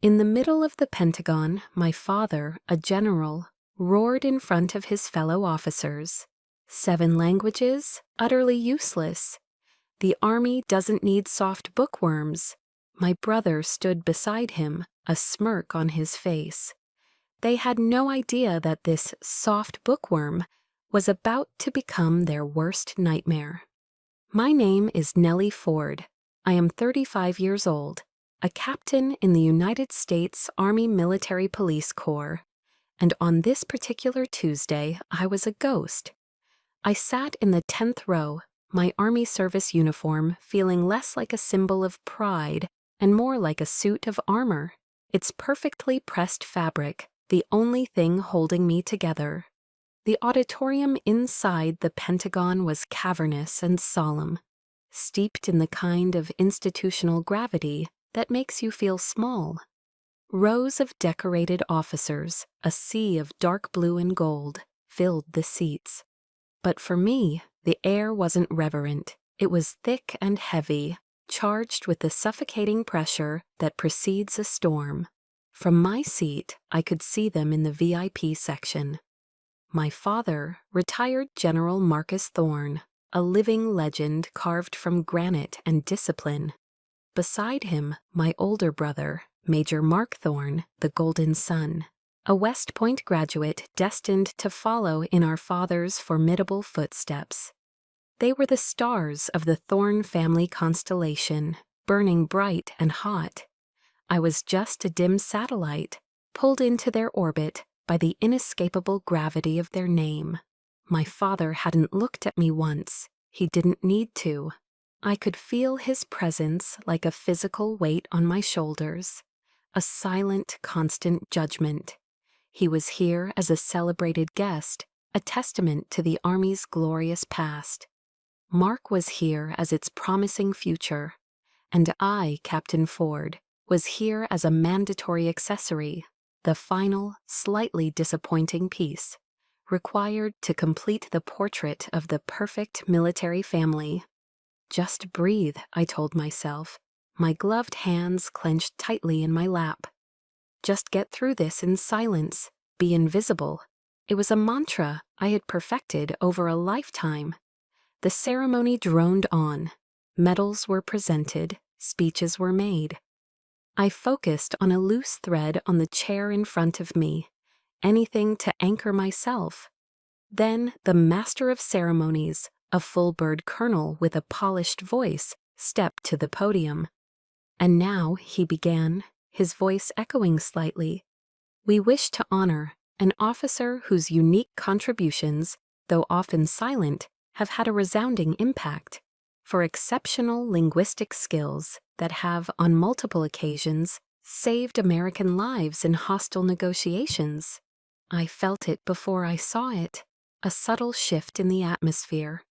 In the middle of the Pentagon, my father, a general, roared in front of his fellow officers. 7 languages? Utterly useless. The Army doesn't need soft bookworms. My brother stood beside him, a smirk on his face. They had no idea that this soft bookworm was about to become their worst nightmare. My name is Nellie Ford. I am 35 years old, a captain in the United States Army Military Police Corps, and on this particular Tuesday I was a ghost. I sat in the 10th row, my Army service uniform feeling less like a symbol of pride and more like a suit of armor, its perfectly pressed fabric the only thing holding me together. The auditorium inside the Pentagon was cavernous and solemn, steeped in the kind of institutional gravity that makes you feel small. Rows of decorated officers, a sea of dark blue and gold, filled the seats. But for me, the air wasn't reverent. It was thick and heavy, charged with the suffocating pressure that precedes a storm. From my seat, I could see them in the VIP section. My father, retired General Marcus Thorne, a living legend carved from granite and discipline. Beside him, my older brother, Major Mark Thorne, the Golden Sun, a West Point graduate destined to follow in our father's formidable footsteps. They were the stars of the Thorne family constellation, burning bright and hot. I was just a dim satellite, pulled into their orbit by the inescapable gravity of their name. My father hadn't looked at me once. He didn't need to. I could feel his presence like a physical weight on my shoulders, a silent, constant judgment. He was here as a celebrated guest, a testament to the Army's glorious past. Mark was here as its promising future, and I, Captain Ford, was here as a mandatory accessory, the final, slightly disappointing piece, required to complete the portrait of the perfect military family. Just breathe, I told myself, my gloved hands clenched tightly in my lap. Just get through this in silence, be invisible. It was a mantra I had perfected over a lifetime. The ceremony droned on. Medals were presented, speeches were made. I focused on a loose thread on the chair in front of me, anything to anchor myself. Then the master of ceremonies, a full-bird colonel with a polished voice, stepped to the podium. And now, he began, his voice echoing slightly, we wish to honor an officer whose unique contributions, though often silent, have had a resounding impact. For exceptional linguistic skills that have, on multiple occasions, saved American lives in hostile negotiations. I felt it before I saw it, a subtle shift in the atmosphere.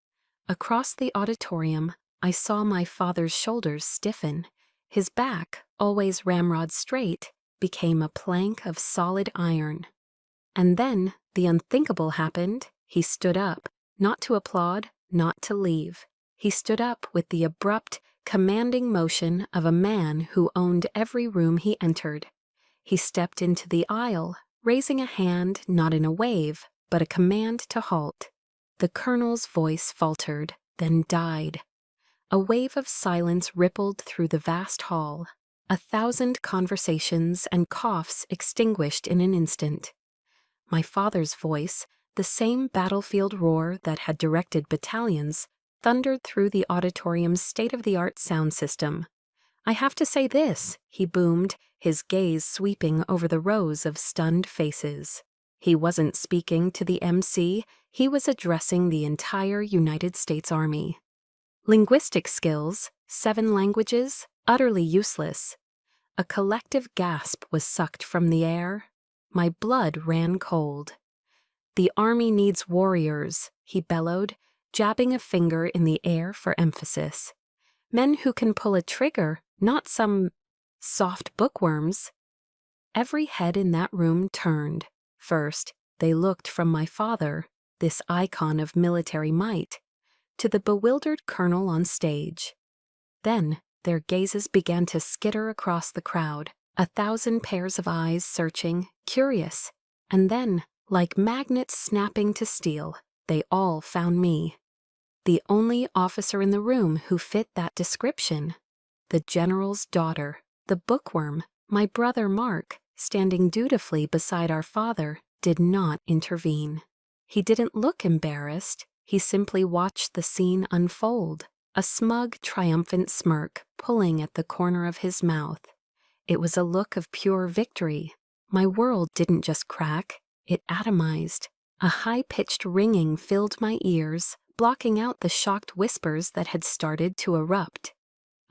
Across the auditorium, I saw my father's shoulders stiffen. His back, always ramrod straight, became a plank of solid iron. And then the unthinkable happened. He stood up, not to applaud, not to leave. He stood up with the abrupt, commanding motion of a man who owned every room he entered. He stepped into the aisle, raising a hand not in a wave, but a command to halt. The colonel's voice faltered, then died. A wave of silence rippled through the vast hall. 1,000 conversations and coughs extinguished in an instant. My father's voice, the same battlefield roar that had directed battalions, thundered through the auditorium's state-of-the-art sound system. I have to say this, he boomed, his gaze sweeping over the rows of stunned faces. He wasn't speaking to the MC, he was addressing the entire United States Army. Linguistic skills, 7 languages, utterly useless. A collective gasp was sucked from the air. My blood ran cold. The Army needs warriors, he bellowed, jabbing a finger in the air for emphasis. Men who can pull a trigger, not some soft bookworms. Every head in that room turned. First, they looked from my father, this icon of military might, to the bewildered colonel on stage. Then their gazes began to skitter across the crowd, 1,000 pairs of eyes searching, curious, and then, like magnets snapping to steel, they all found me. The only officer in the room who fit that description. The general's daughter, the bookworm, my brother Mark, standing dutifully beside our father, did not intervene. He didn't look embarrassed. He simply watched the scene unfold, a smug, triumphant smirk pulling at the corner of his mouth. It was a look of pure victory. My world didn't just crack, it atomized. A high-pitched ringing filled my ears, blocking out the shocked whispers that had started to erupt.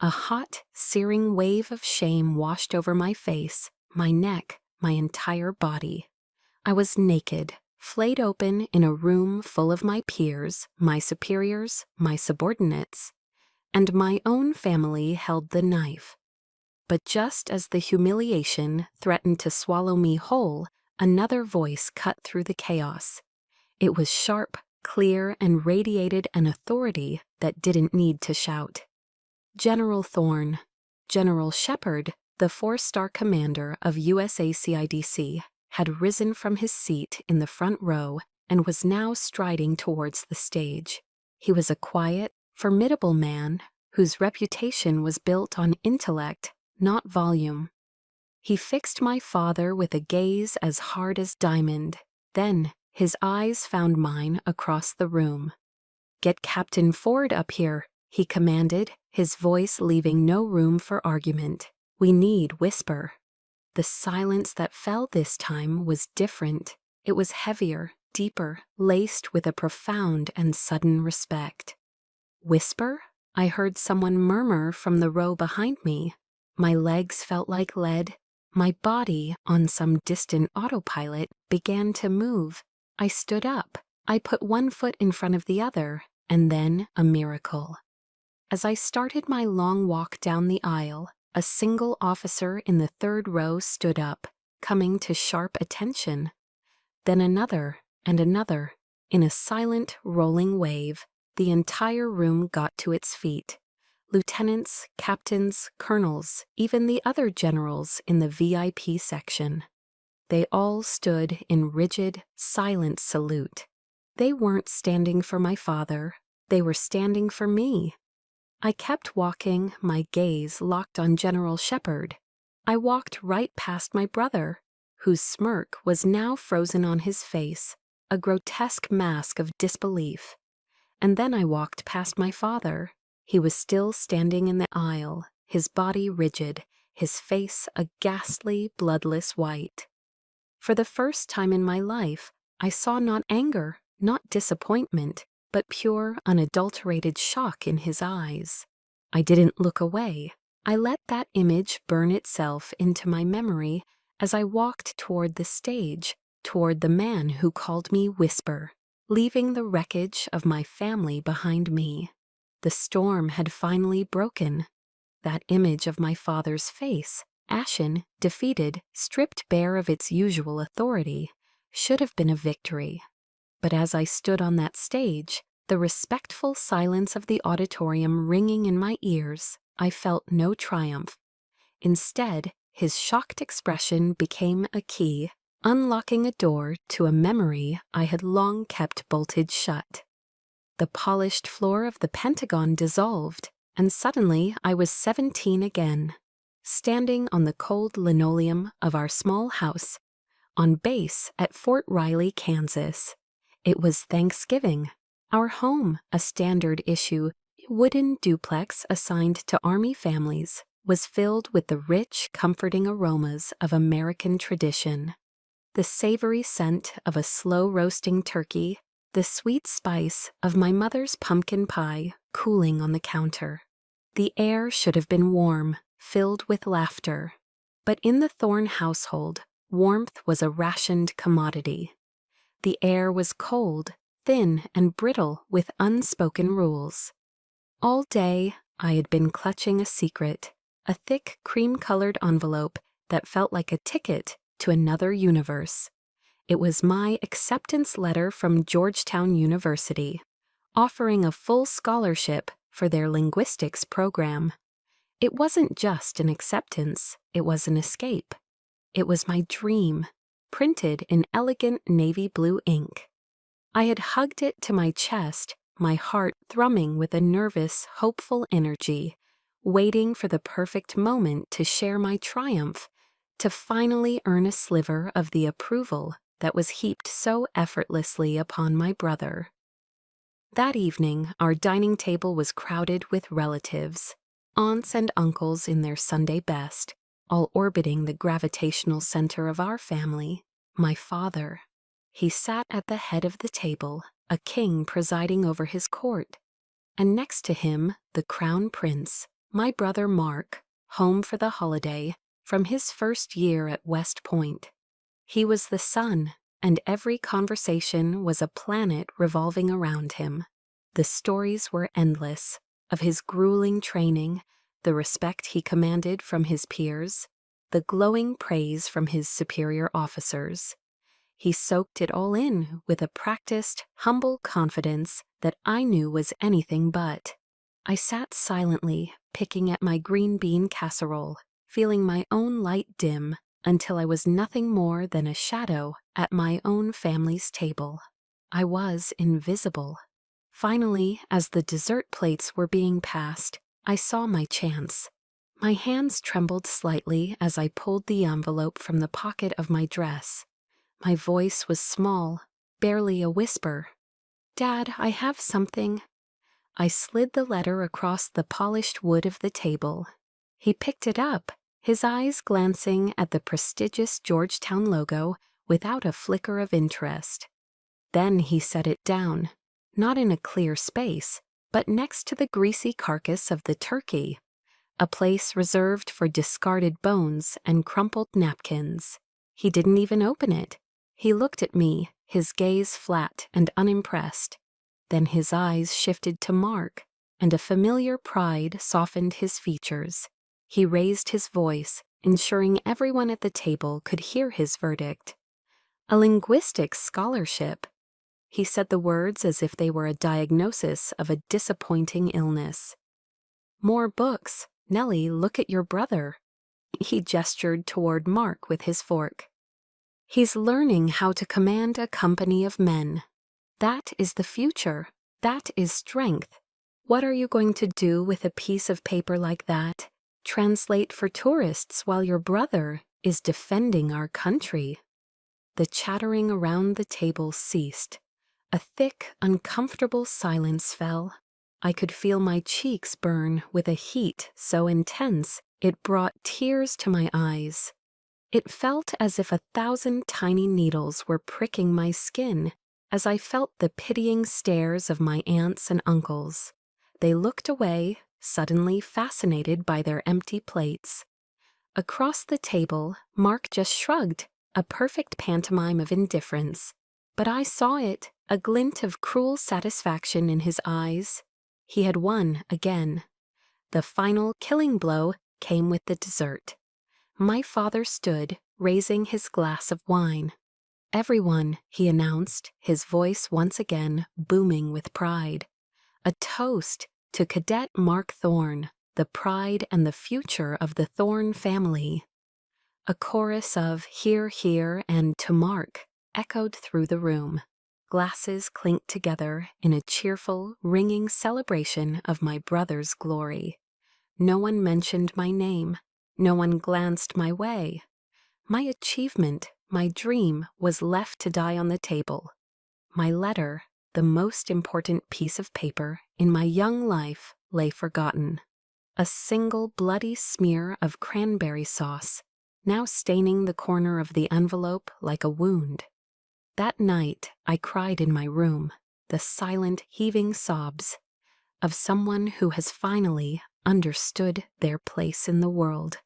A hot, searing wave of shame washed over my face, my neck, my entire body. I was naked, flayed open in a room full of my peers, my superiors, my subordinates, and my own family held the knife. But just as the humiliation threatened to swallow me whole, another voice cut through the chaos. It was sharp, clear, and radiated an authority that didn't need to shout. General Thorne, General Shepard, the 4-star commander of USACIDC, had risen from his seat in the front row and was now striding towards the stage. He was a quiet, formidable man whose reputation was built on intellect, not volume. He fixed my father with a gaze as hard as diamond. Then his eyes found mine across the room. "Get Captain Ford up here," he commanded, his voice leaving no room for argument. "We need whisper." The silence that fell this time was different. It was heavier, deeper, laced with a profound and sudden respect. "Whisper?" I heard someone murmur from the row behind me. My legs felt like lead. My body, on some distant autopilot, began to move. I stood up. I put one foot in front of the other, and then a miracle. As I started my long walk down the aisle, a single officer in the third row stood up, coming to sharp attention. Then another and another. In a silent, rolling wave, the entire room got to its feet. Lieutenants, captains, colonels, even the other generals in the VIP section. They all stood in rigid, silent salute. They weren't standing for my father. They were standing for me. I kept walking, my gaze locked on General Shepard. I walked right past my brother, whose smirk was now frozen on his face, a grotesque mask of disbelief. And then I walked past my father. He was still standing in the aisle, his body rigid, his face a ghastly, bloodless white. For the first time in my life, I saw not anger, not disappointment, but pure, unadulterated shock in his eyes. I didn't look away. I let that image burn itself into my memory as I walked toward the stage, toward the man who called me Whisper, leaving the wreckage of my family behind me. The storm had finally broken. That image of my father's face, ashen, defeated, stripped bare of its usual authority, should have been a victory. But as I stood on that stage, the respectful silence of the auditorium ringing in my ears, I felt no triumph. Instead, his shocked expression became a key, unlocking a door to a memory I had long kept bolted shut. The polished floor of the Pentagon dissolved, and suddenly I was 17 again, standing on the cold linoleum of our small house, on base at Fort Riley, Kansas. It was Thanksgiving. Our home, a standard issue wooden duplex assigned to Army families, was filled with the rich, comforting aromas of American tradition. The savory scent of a slow-roasting turkey, the sweet spice of my mother's pumpkin pie cooling on the counter. The air should have been warm, filled with laughter. But in the Thorne household, warmth was a rationed commodity. The air was cold, thin, and brittle with unspoken rules. All day, I had been clutching a secret, a thick, cream-colored envelope that felt like a ticket to another universe. It was my acceptance letter from Georgetown University, offering a full scholarship for their linguistics program. It wasn't just an acceptance, it was an escape. It was my dream, printed in elegant navy blue ink. I had hugged it to my chest, my heart thrumming with a nervous, hopeful energy, waiting for the perfect moment to share my triumph, to finally earn a sliver of the approval that was heaped so effortlessly upon my brother. That evening, our dining table was crowded with relatives, aunts and uncles in their Sunday best, all orbiting the gravitational center of our family, my father. He sat at the head of the table, a king presiding over his court, and next to him, the crown prince, my brother Mark, home for the holiday from his first year at West Point. He was the sun, and every conversation was a planet revolving around him. The stories were endless, of his grueling training, the respect he commanded from his peers, the glowing praise from his superior officers. He soaked it all in with a practiced, humble confidence that I knew was anything but. I sat silently, picking at my green bean casserole, feeling my own light dim until I was nothing more than a shadow at my own family's table. I was invisible. Finally, as the dessert plates were being passed, I saw my chance. My hands trembled slightly as I pulled the envelope from the pocket of my dress. My voice was small, barely a whisper. "Dad, I have something." I slid the letter across the polished wood of the table. He picked it up, his eyes glancing at the prestigious Georgetown logo without a flicker of interest. Then he set it down, not in a clear space, but next to the greasy carcass of the turkey, a place reserved for discarded bones and crumpled napkins. He didn't even open it. He looked at me, his gaze flat and unimpressed. Then his eyes shifted to Mark, and a familiar pride softened his features. He raised his voice, ensuring everyone at the table could hear his verdict. "A linguistics scholarship." He said the words as if they were a diagnosis of a disappointing illness. "More books. Nellie, look at your brother." He gestured toward Mark with his fork. "He's learning how to command a company of men. That is the future. That is strength. What are you going to do with a piece of paper like that? Translate for tourists while your brother is defending our country." The chattering around the table ceased. A thick, uncomfortable silence fell. I could feel my cheeks burn with a heat so intense it brought tears to my eyes. It felt as if 1,000 tiny needles were pricking my skin as I felt the pitying stares of my aunts and uncles. They looked away, suddenly fascinated by their empty plates. Across the table, Mark just shrugged, a perfect pantomime of indifference. But I saw it, a glint of cruel satisfaction in his eyes. He had won again. The final killing blow came with the dessert. My father stood, raising his glass of wine. "Everyone," he announced, his voice once again booming with pride. "A toast to Cadet Mark Thorne, the pride and the future of the Thorne family." A chorus of "Hear, hear," and "To Mark" echoed through the room. Glasses clinked together in a cheerful, ringing celebration of my brother's glory. No one mentioned my name. No one glanced my way. My achievement, my dream, was left to die on the table. My letter, the most important piece of paper in my young life, lay forgotten. A single bloody smear of cranberry sauce, now staining the corner of the envelope like a wound. That night, I cried in my room, the silent, heaving sobs of someone who has finally understood their place in the world.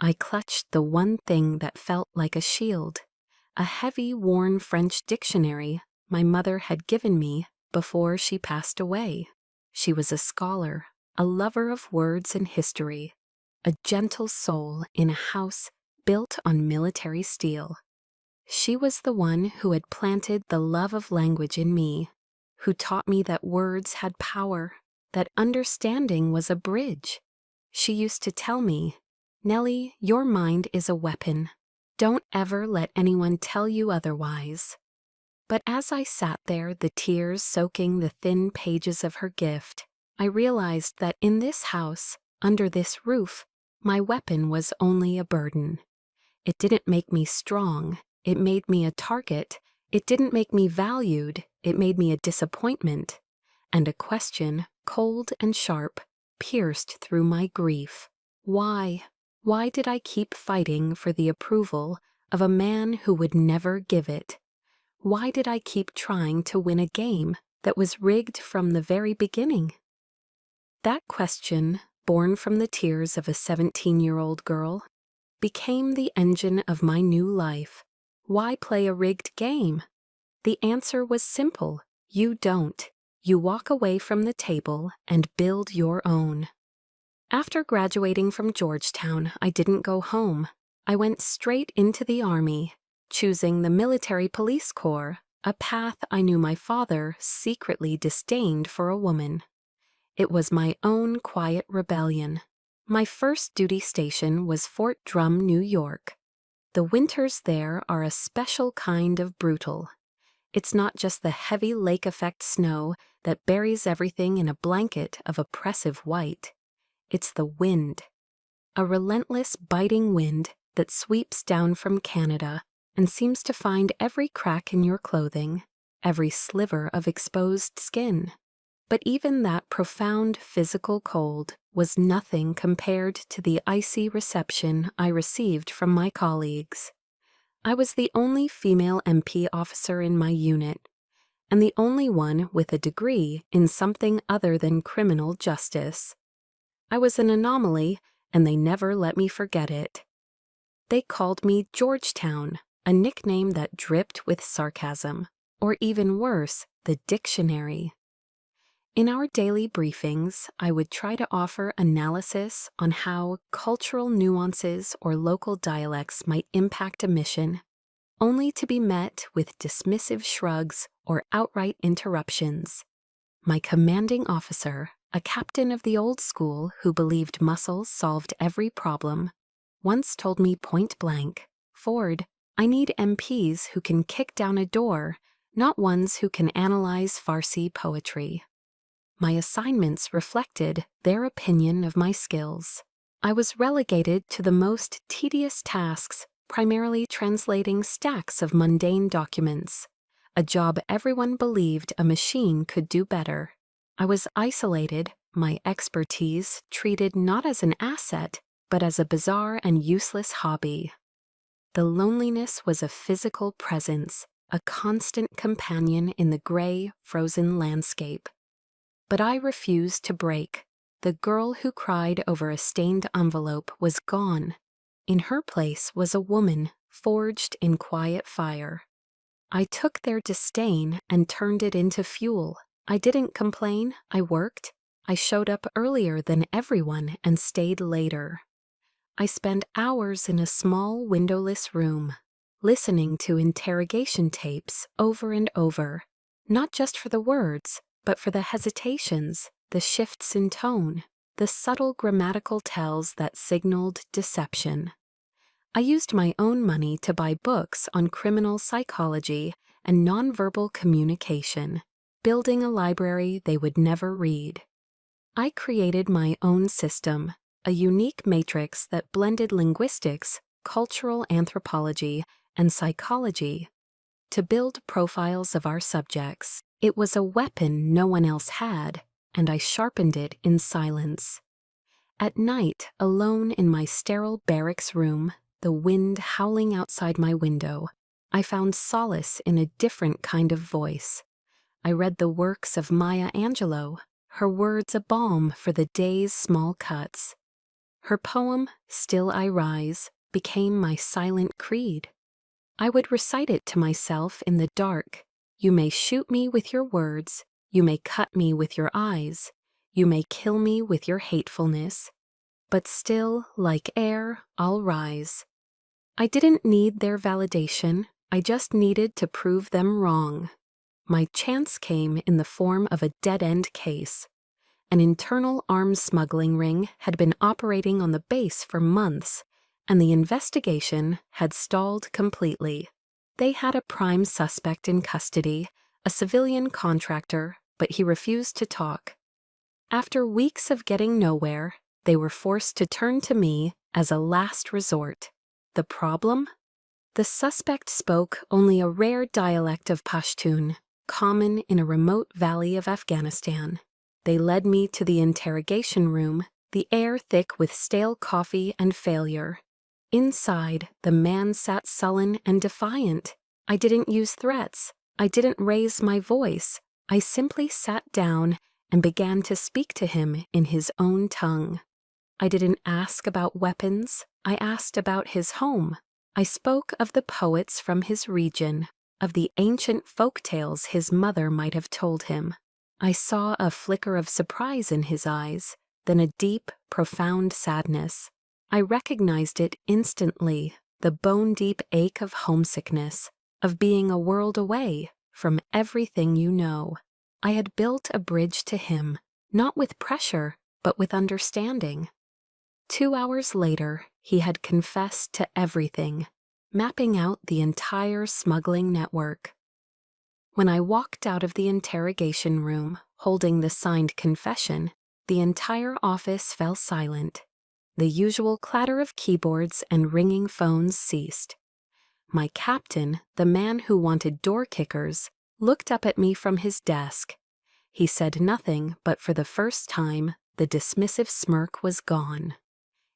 I clutched the one thing that felt like a shield, a heavy, worn French dictionary my mother had given me before she passed away. She was a scholar, a lover of words and history, a gentle soul in a house built on military steel. She was the one who had planted the love of language in me, who taught me that words had power, that understanding was a bridge. She used to tell me, "Nellie, your mind is a weapon. Don't ever let anyone tell you otherwise." But as I sat there, the tears soaking the thin pages of her gift, I realized that in this house, under this roof, my weapon was only a burden. It didn't make me strong. It made me a target. It didn't make me valued. It made me a disappointment. And a question, cold and sharp, pierced through my grief. Why? Why did I keep fighting for the approval of a man who would never give it? Why did I keep trying to win a game that was rigged from the very beginning? That question, born from the tears of a 17-year-old girl, became the engine of my new life. Why play a rigged game? The answer was simple. You don't. You walk away from the table and build your own. After graduating from Georgetown, I didn't go home. I went straight into the Army, choosing the Military Police Corps, a path I knew my father secretly disdained for a woman. It was my own quiet rebellion. My first duty station was Fort Drum, New York. The winters there are a special kind of brutal. It's not just the heavy lake effect snow that buries everything in a blanket of oppressive white. It's the wind. A relentless, biting wind that sweeps down from Canada and seems to find every crack in your clothing, every sliver of exposed skin. But even that profound physical cold was nothing compared to the icy reception I received from my colleagues. I was the only female MP officer in my unit, and the only one with a degree in something other than criminal justice. I was an anomaly, and they never let me forget it. They called me Georgetown, a nickname that dripped with sarcasm, or even worse, the dictionary. In our daily briefings, I would try to offer analysis on how cultural nuances or local dialects might impact a mission, only to be met with dismissive shrugs or outright interruptions. My commanding officer, a captain of the old school who believed muscles solved every problem, once told me point blank, "Ford, I need MPs who can kick down a door, not ones who can analyze Farsi poetry." My assignments reflected their opinion of my skills. I was relegated to the most tedious tasks, primarily translating stacks of mundane documents, a job everyone believed a machine could do better. I was isolated, my expertise treated not as an asset, but as a bizarre and useless hobby. The loneliness was a physical presence, a constant companion in the gray, frozen landscape. But I refused to break. The girl who cried over a stained envelope was gone. In her place was a woman, forged in quiet fire. I took their disdain and turned it into fuel. I didn't complain, I worked. I showed up earlier than everyone and stayed later. I spent hours in a small windowless room, listening to interrogation tapes over and over, not just for the words, but for the hesitations, the shifts in tone, the subtle grammatical tells that signaled deception. I used my own money to buy books on criminal psychology and nonverbal communication, building a library they would never read. I created my own system, a unique matrix that blended linguistics, cultural anthropology, and psychology to build profiles of our subjects. It was a weapon no one else had, and I sharpened it in silence. At night, alone in my sterile barracks room, the wind howling outside my window, I found solace in a different kind of voice. I read the works of Maya Angelou, her words a balm for the day's small cuts. Her poem, Still I Rise, became my silent creed. I would recite it to myself in the dark. You may shoot me with your words, you may cut me with your eyes, you may kill me with your hatefulness, but still, like air, I'll rise. I didn't need their validation, I just needed to prove them wrong. My chance came in the form of a dead-end case, An internal arms smuggling ring had been operating on the base for months, and the investigation had stalled completely. They had a prime suspect in custody, a civilian contractor, but he refused to talk. After weeks of getting nowhere, they were forced to turn to me as a last resort. The problem? The suspect spoke only a rare dialect of Pashtun, common in a remote valley of Afghanistan. They led me to the interrogation room, the air thick with stale coffee and failure. Inside, the man sat sullen and defiant. I didn't use threats. I didn't raise my voice. I simply sat down and began to speak to him in his own tongue. I didn't ask about weapons. I asked about his home. I spoke of the poets from his region, of the ancient folk tales his mother might have told him. I saw a flicker of surprise in his eyes, then a deep, profound sadness. I recognized it instantly, the bone-deep ache of homesickness, of being a world away from everything you know. I had built a bridge to him, not with pressure, but with understanding. 2 hours later, he had confessed to everything, mapping out the entire smuggling network. When I walked out of the interrogation room, holding the signed confession, the entire office fell silent. The usual clatter of keyboards and ringing phones ceased. My captain, the man who wanted door kickers, looked up at me from his desk. He said nothing, but for the first time, the dismissive smirk was gone.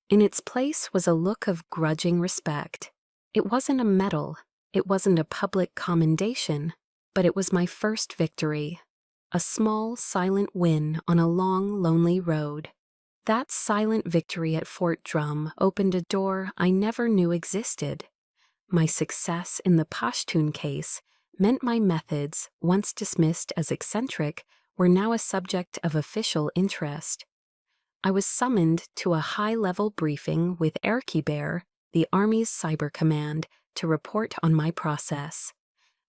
In its place was a look of grudging respect. It wasn't a medal, it wasn't a public commendation, but it was my first victory. A small, silent win on a long, lonely road. That silent victory at Fort Drum opened a door I never knew existed. My success in the Pashtun case meant my methods, once dismissed as eccentric, were now a subject of official interest. I was summoned to a high-level briefing with Erkiber, the Army's cyber command, to report on my process.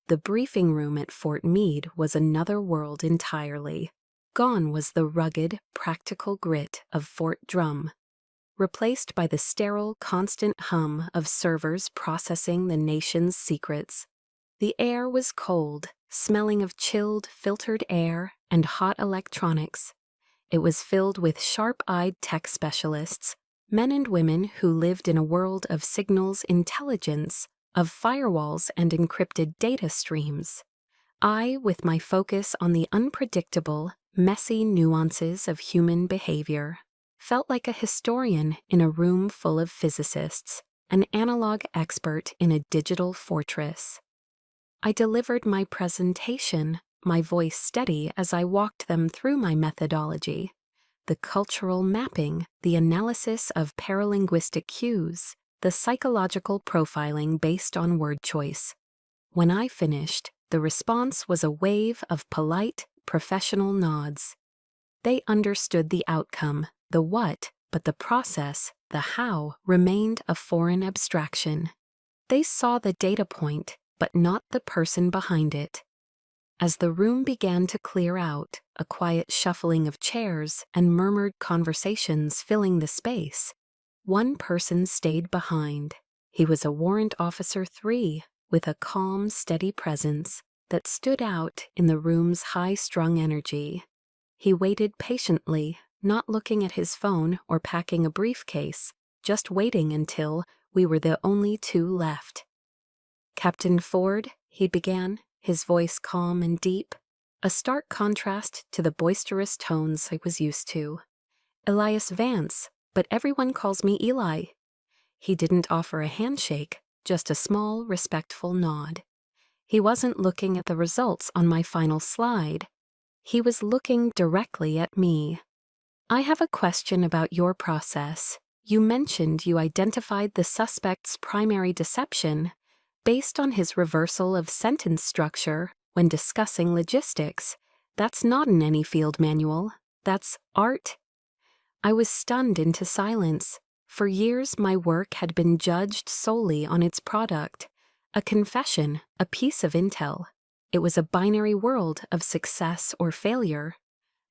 The briefing room at Fort Meade was another world entirely. Gone was the rugged, practical grit of Fort Drum, replaced by the sterile, constant hum of servers processing the nation's secrets. The air was cold, smelling of chilled, filtered air and hot electronics. It was filled with sharp-eyed tech specialists, men and women who lived in a world of signals intelligence, of firewalls and encrypted data streams. I, with my focus on the unpredictable, messy nuances of human behavior, felt like a historian in a room full of physicists, an analog expert in a digital fortress. I delivered my presentation, my voice steady as I walked them through my methodology, the cultural mapping, the analysis of paralinguistic cues, the psychological profiling based on word choice. When I finished, the response was a wave of polite, professional nods. They understood the outcome, the what, but the process, the how, remained a foreign abstraction. They saw the data point, but not the person behind it. As the room began to clear out, a quiet shuffling of chairs and murmured conversations filling the space, one person stayed behind. He was a Warrant Officer 3, with a calm, steady presence that stood out in the room's high-strung energy. He waited patiently, not looking at his phone or packing a briefcase, just waiting until we were the only two left. "Captain Ford," he began, his voice calm and deep, a stark contrast to the boisterous tones I was used to. "Elias Vance, but everyone calls me Eli." He didn't offer a handshake, just a small, respectful nod. He wasn't looking at the results on my final slide. He was looking directly at me. "I have a question about your process. You mentioned you identified the suspect's primary deception based on his reversal of sentence structure when discussing logistics. That's not in any field manual. That's art." I was stunned into silence. For years, my work had been judged solely on its product. A confession, a piece of intel. It was a binary world of success or failure.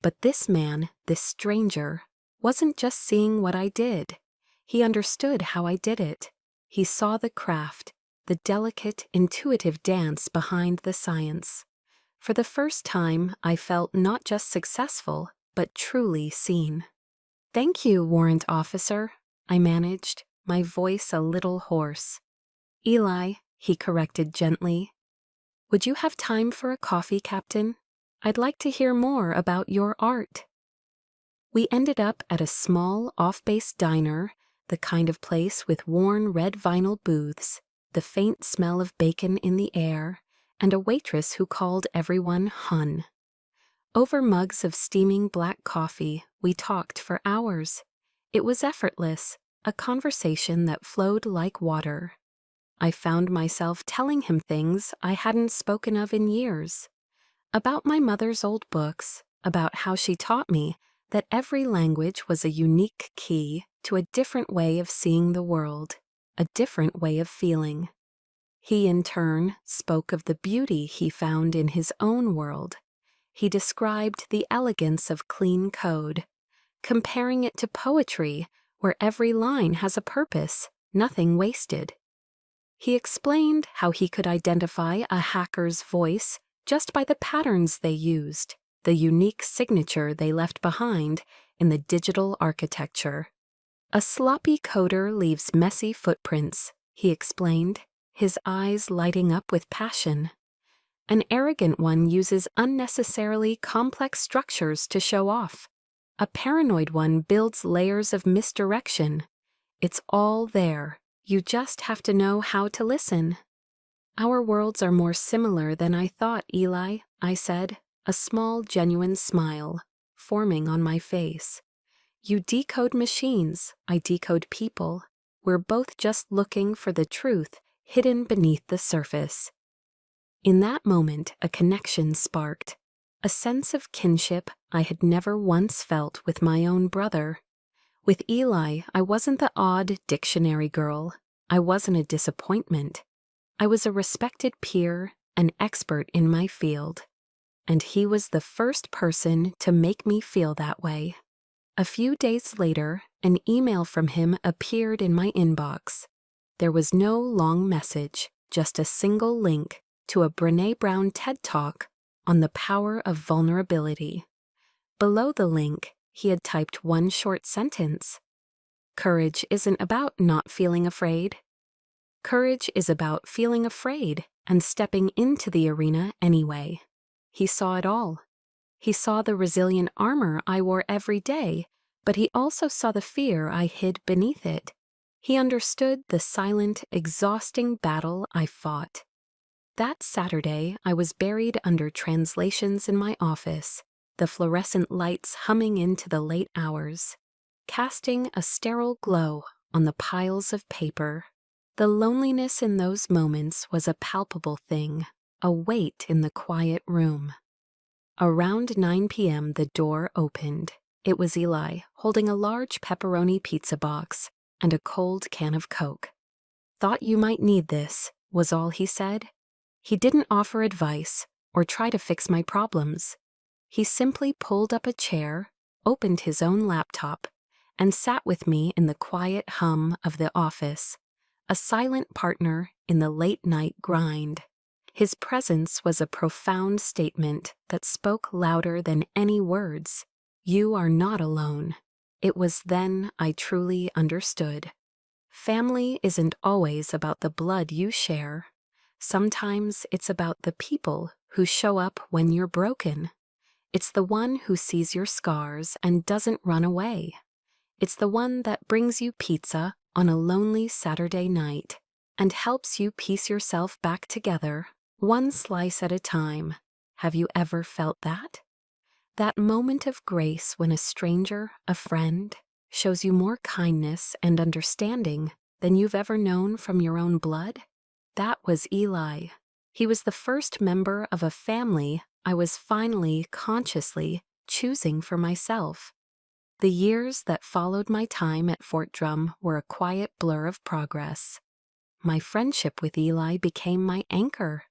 But this man, this stranger, wasn't just seeing what I did. He understood how I did it. He saw the craft, the delicate, intuitive dance behind the science. For the first time, I felt not just successful, but truly seen. "Thank you, warrant officer," I managed, my voice a little hoarse. "Eli," he corrected gently. "Would you have time for a coffee, Captain? I'd like to hear more about your art." We ended up at a small, off-base diner, the kind of place with worn red vinyl booths, the faint smell of bacon in the air, and a waitress who called everyone Hun. Over mugs of steaming black coffee, we talked for hours. It was effortless, a conversation that flowed like water. I found myself telling him things I hadn't spoken of in years. About my mother's old books, about how she taught me that every language was a unique key to a different way of seeing the world, a different way of feeling. He, in turn, spoke of the beauty he found in his own world. He described the elegance of clean code, comparing it to poetry where every line has a purpose, nothing wasted. He explained how he could identify a hacker's voice just by the patterns they used, the unique signature they left behind in the digital architecture. "A sloppy coder leaves messy footprints," he explained, his eyes lighting up with passion. "An arrogant one uses unnecessarily complex structures to show off. A paranoid one builds layers of misdirection. It's all there. You just have to know how to listen." "Our worlds are more similar than I thought, Eli," I said, a small, genuine smile forming on my face. "You decode machines, I decode people. We're both just looking for the truth hidden beneath the surface." In that moment, a connection sparked, a sense of kinship I had never once felt with my own brother. With Eli, I wasn't the odd dictionary girl. I wasn't a disappointment. I was a respected peer, an expert in my field. And he was the first person to make me feel that way. A few days later, an email from him appeared in my inbox. There was no long message, just a single link to a Brené Brown TED Talk on the power of vulnerability. Below the link, he had typed one short sentence. "Courage isn't about not feeling afraid. Courage is about feeling afraid and stepping into the arena anyway." He saw it all. He saw the resilient armor I wore every day, but he also saw the fear I hid beneath it. He understood the silent, exhausting battle I fought. That Saturday, I was buried under translations in my office, the fluorescent lights humming into the late hours, casting a sterile glow on the piles of paper. The loneliness in those moments was a palpable thing, a weight in the quiet room. Around 9 p.m., the door opened. It was Eli, holding a large pepperoni pizza box and a cold can of Coke. "Thought you might need this," was all he said. He didn't offer advice or try to fix my problems. He simply pulled up a chair, opened his own laptop, and sat with me in the quiet hum of the office, a silent partner in the late-night grind. His presence was a profound statement that spoke louder than any words. "You are not alone." It was then I truly understood. Family isn't always about the blood you share. Sometimes it's about the people who show up when you're broken. It's the one who sees your scars and doesn't run away. It's the one that brings you pizza on a lonely Saturday night and helps you piece yourself back together, one slice at a time. Have you ever felt that? That moment of grace when a stranger, a friend, shows you more kindness and understanding than you've ever known from your own blood? That was Eli. He was the first member of a family I was finally, consciously choosing for myself. The years that followed my time at Fort Drum were a quiet blur of progress. My friendship with Eli became my anchor.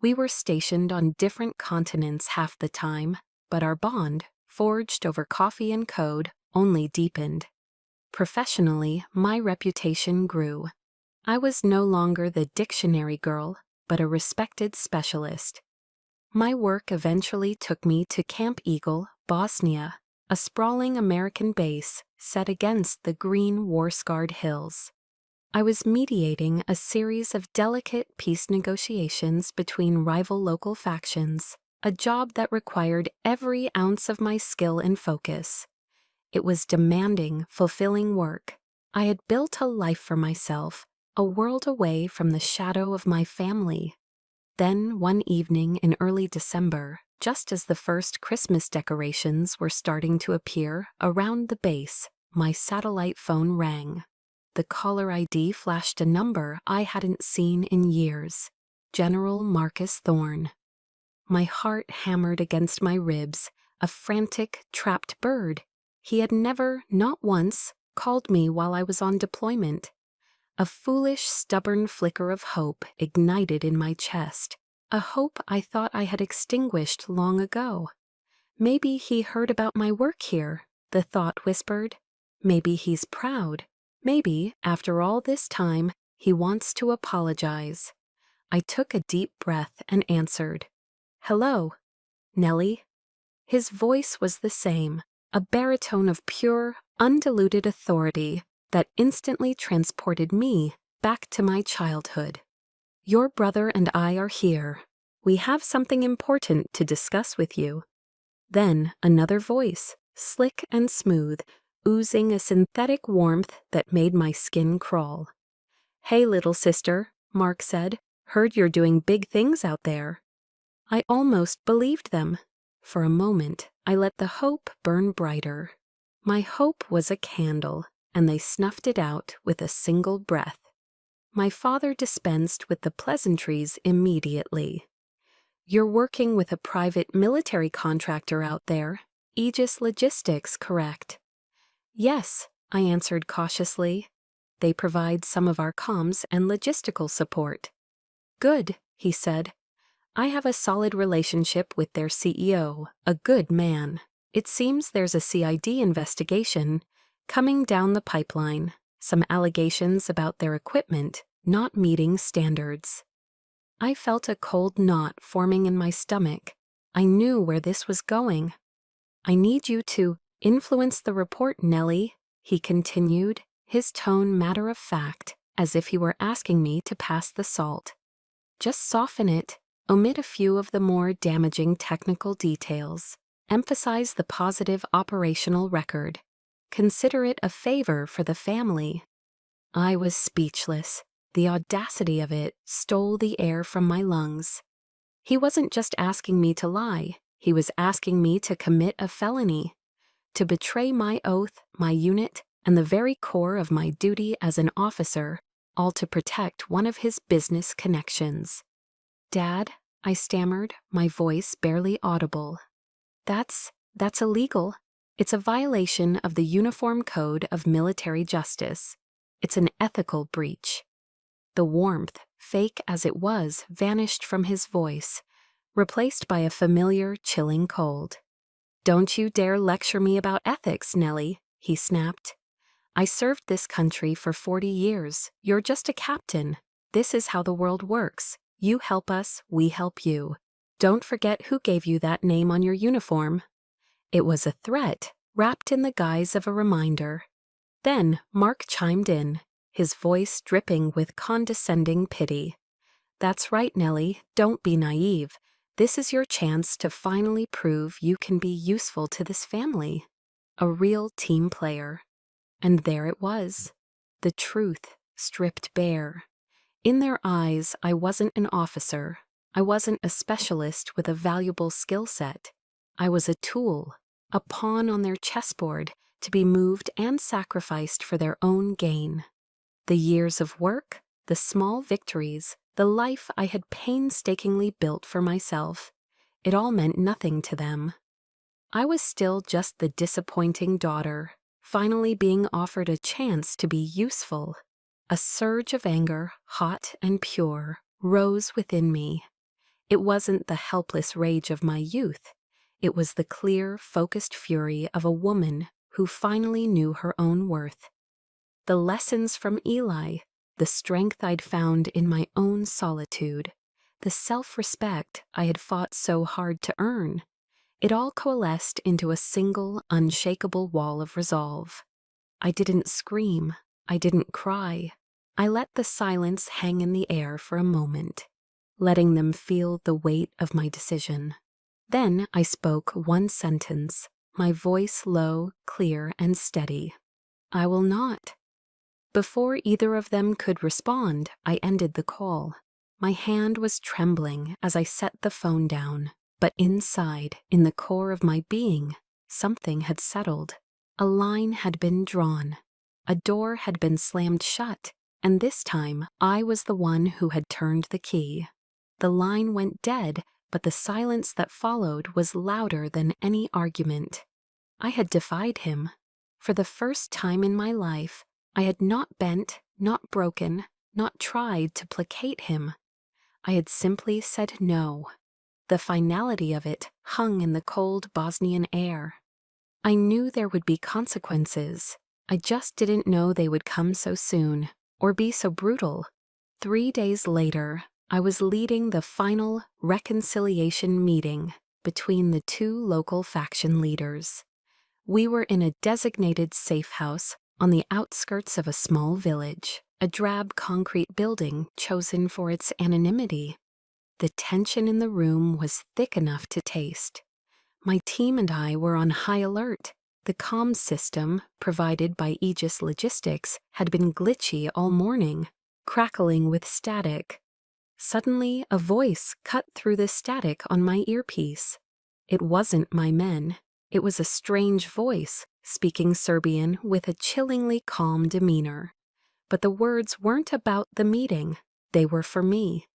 We were stationed on different continents half the time, but our bond forged over coffee and code, only deepened. Professionally, my reputation grew. I was no longer the dictionary girl, but a respected specialist. My work eventually took me to Camp Eagle, Bosnia, a sprawling American base set against the green war-scarred hills. I was mediating a series of delicate peace negotiations between rival local factions, a job that required every ounce of my skill and focus. It was demanding, fulfilling work. I had built a life for myself, a world away from the shadow of my family. Then, one evening in early December, just as the first Christmas decorations were starting to appear around the base, my satellite phone rang. The caller ID flashed a number I hadn't seen in years: General Marcus Thorne. My heart hammered against my ribs, a frantic, trapped bird. He had never, not once, called me while I was on deployment. A foolish, stubborn flicker of hope ignited in my chest, a hope I thought I had extinguished long ago. Maybe he heard about my work here, the thought whispered. Maybe he's proud. Maybe, after all this time, he wants to apologize. I took a deep breath and answered. "Hello, Nellie." His voice was the same, a baritone of pure, undiluted authority that instantly transported me back to my childhood. "Your brother and I are here. We have something important to discuss with you." Then another voice, slick and smooth, oozing a synthetic warmth that made my skin crawl. "Hey, little sister," Mark said. "Heard you're doing big things out there." I almost believed them. For a moment, I let the hope burn brighter. My hope was a candle, and they snuffed it out with a single breath. My father dispensed with the pleasantries immediately. "You're working with a private military contractor out there, Aegis Logistics, correct?" "Yes," I answered cautiously. "They provide some of our comms and logistical support." "Good," he said. "I have a solid relationship with their CEO, a good man. It seems there's a CID investigation coming down the pipeline, some allegations about their equipment not meeting standards." I felt a cold knot forming in my stomach. I knew where this was going. "I need you to influence the report, Nellie," he continued, his tone matter of fact, as if he were asking me to pass the salt. "Just soften it. Omit a few of the more damaging technical details. Emphasize the positive operational record. Consider it a favor for the family." I was speechless. The audacity of it stole the air from my lungs. He wasn't just asking me to lie. He was asking me to commit a felony, to betray my oath, my unit, and the very core of my duty as an officer, all to protect one of his business connections. "Dad," I stammered, my voice barely audible. That's illegal. It's a violation of the Uniform Code of Military Justice. It's an ethical breach." The warmth, fake as it was, vanished from his voice, replaced by a familiar, chilling cold. "Don't you dare lecture me about ethics, Nellie," he snapped. "I served this country for 40 years. You're just a captain. This is how the world works. You help us, we help you. Don't forget who gave you that name on your uniform." It was a threat, wrapped in the guise of a reminder. Then Mark chimed in, his voice dripping with condescending pity. "That's right, Nellie, don't be naive. This is your chance to finally prove you can be useful to this family. A real team player." And there it was. The truth, stripped bare. In their eyes, I wasn't an officer. I wasn't a specialist with a valuable skill set. I was a tool, a pawn on their chessboard, to be moved and sacrificed for their own gain. The years of work, the small victories, the life I had painstakingly built for myself, it all meant nothing to them. I was still just the disappointing daughter, finally being offered a chance to be useful. A surge of anger, hot and pure, rose within me. It wasn't the helpless rage of my youth. It was the clear, focused fury of a woman who finally knew her own worth. The lessons from Eli, the strength I'd found in my own solitude, the self-respect I had fought so hard to earn, it all coalesced into a single, unshakable wall of resolve. I didn't scream. I didn't cry. I let the silence hang in the air for a moment, letting them feel the weight of my decision. Then I spoke one sentence, my voice low, clear, and steady. I will not. Before either of them could respond, I ended the call. My hand was trembling as I set the phone down, but inside, in the core of my being, something had settled. A line had been drawn. A door had been slammed shut, and this time I was the one who had turned the key. The line went dead, but the silence that followed was louder than any argument. I had defied him. For the first time in my life, I had not bent, not broken, not tried to placate him. I had simply said no. The finality of it hung in the cold Bosnian air. I knew there would be consequences. I just didn't know they would come so soon, or be so brutal. 3 days later, I was leading the final reconciliation meeting between the two local faction leaders. We were in a designated safe house on the outskirts of a small village, a drab concrete building chosen for its anonymity. The tension in the room was thick enough to taste. My team and I were on high alert. The comms system, provided by Aegis Logistics, had been glitchy all morning, crackling with static. Suddenly, a voice cut through the static on my earpiece. It wasn't my men. It was a strange voice, speaking Serbian with a chillingly calm demeanor. But the words weren't about the meeting. They were for me.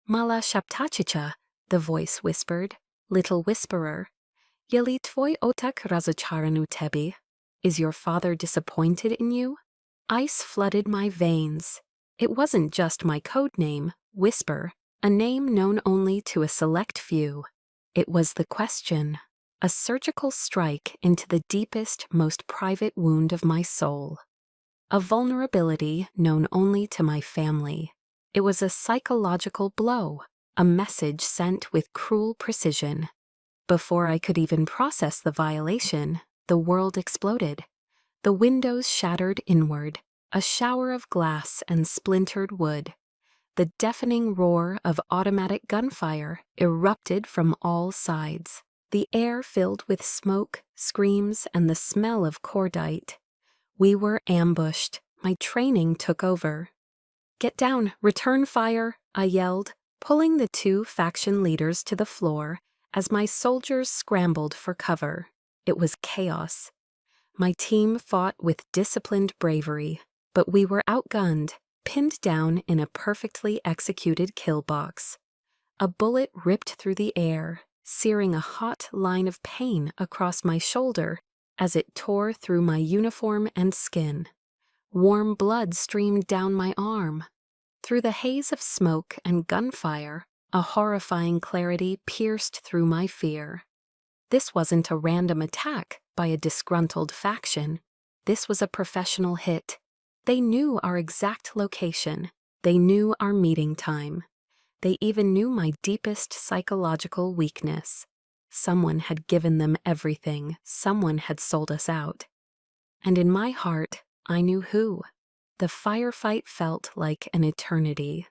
Mala Shaptachicha, the voice whispered, little whisperer. Yeli tvoj otak razocharan u tebi? Is your father disappointed in you? Ice flooded my veins. It wasn't just my code name, Whisper, a name known only to a select few. It was the question, a surgical strike into the deepest, most private wound of my soul. A vulnerability known only to my family. It was a psychological blow, a message sent with cruel precision. Before I could even process the violation, the world exploded. The windows shattered inward, a shower of glass and splintered wood. The deafening roar of automatic gunfire erupted from all sides. The air filled with smoke, screams, and the smell of cordite. We were ambushed. My training took over. Get down, return fire, I yelled, pulling the two faction leaders to the floor as my soldiers scrambled for cover. It was chaos. My team fought with disciplined bravery, but we were outgunned, pinned down in a perfectly executed kill box. A bullet ripped through the air, searing a hot line of pain across my shoulder as it tore through my uniform and skin. Warm blood streamed down my arm. Through the haze of smoke and gunfire, a horrifying clarity pierced through my fear. This wasn't a random attack by a disgruntled faction. This was a professional hit. They knew our exact location. They knew our meeting time. They even knew my deepest psychological weakness. Someone had given them everything. Someone had sold us out. And in my heart, I knew who. The firefight felt like an eternity.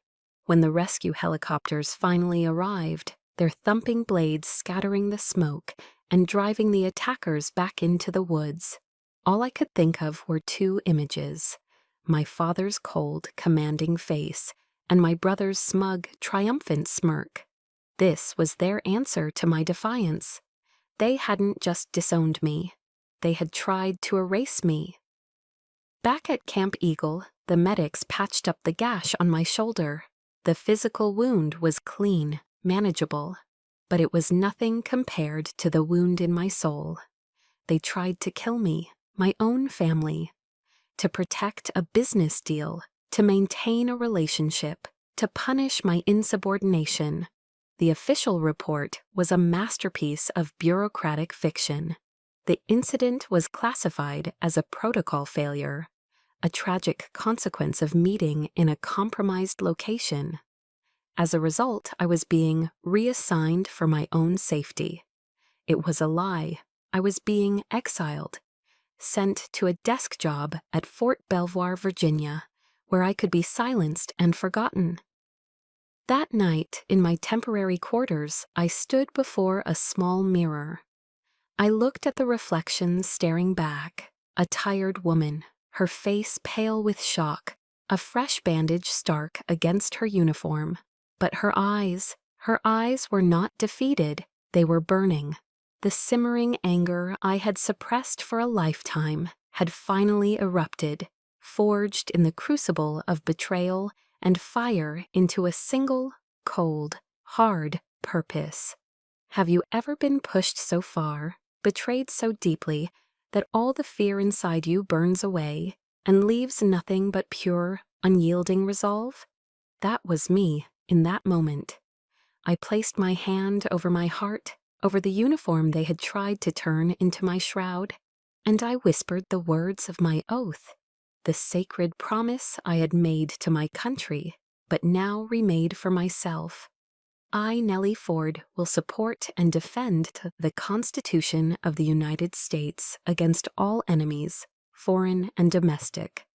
When the rescue helicopters finally arrived, their thumping blades scattering the smoke and driving the attackers back into the woods, all I could think of were two images: my father's cold, commanding face and my brother's smug, triumphant smirk. This was their answer to my defiance. They hadn't just disowned me. They had tried to erase me. Back at Camp Eagle, the medics patched up the gash on my shoulder. The physical wound was clean, manageable, but it was nothing compared to the wound in my soul. They tried to kill me, my own family, to protect a business deal, to maintain a relationship, to punish my insubordination. The official report was a masterpiece of bureaucratic fiction. The incident was classified as a protocol failure, a tragic consequence of meeting in a compromised location. As a result, I was being reassigned for my own safety. It was a lie. I was being exiled, sent to a desk job at Fort Belvoir, Virginia, where I could be silenced and forgotten. That night, in my temporary quarters, I stood before a small mirror. I looked at the reflection staring back, a tired woman, her face pale with shock, a fresh bandage stark against her uniform. But her eyes were not defeated, they were burning. The simmering anger I had suppressed for a lifetime had finally erupted, forged in the crucible of betrayal and fire into a single, cold, hard purpose. Have you ever been pushed so far, betrayed so deeply, that all the fear inside you burns away and leaves nothing but pure, unyielding resolve? That was me in that moment. I placed my hand over my heart, over the uniform they had tried to turn into my shroud, and I whispered the words of my oath, the sacred promise I had made to my country, but now remade for myself. I, Nellie Ford, will support and defend the Constitution of the United States against all enemies, foreign and domestic.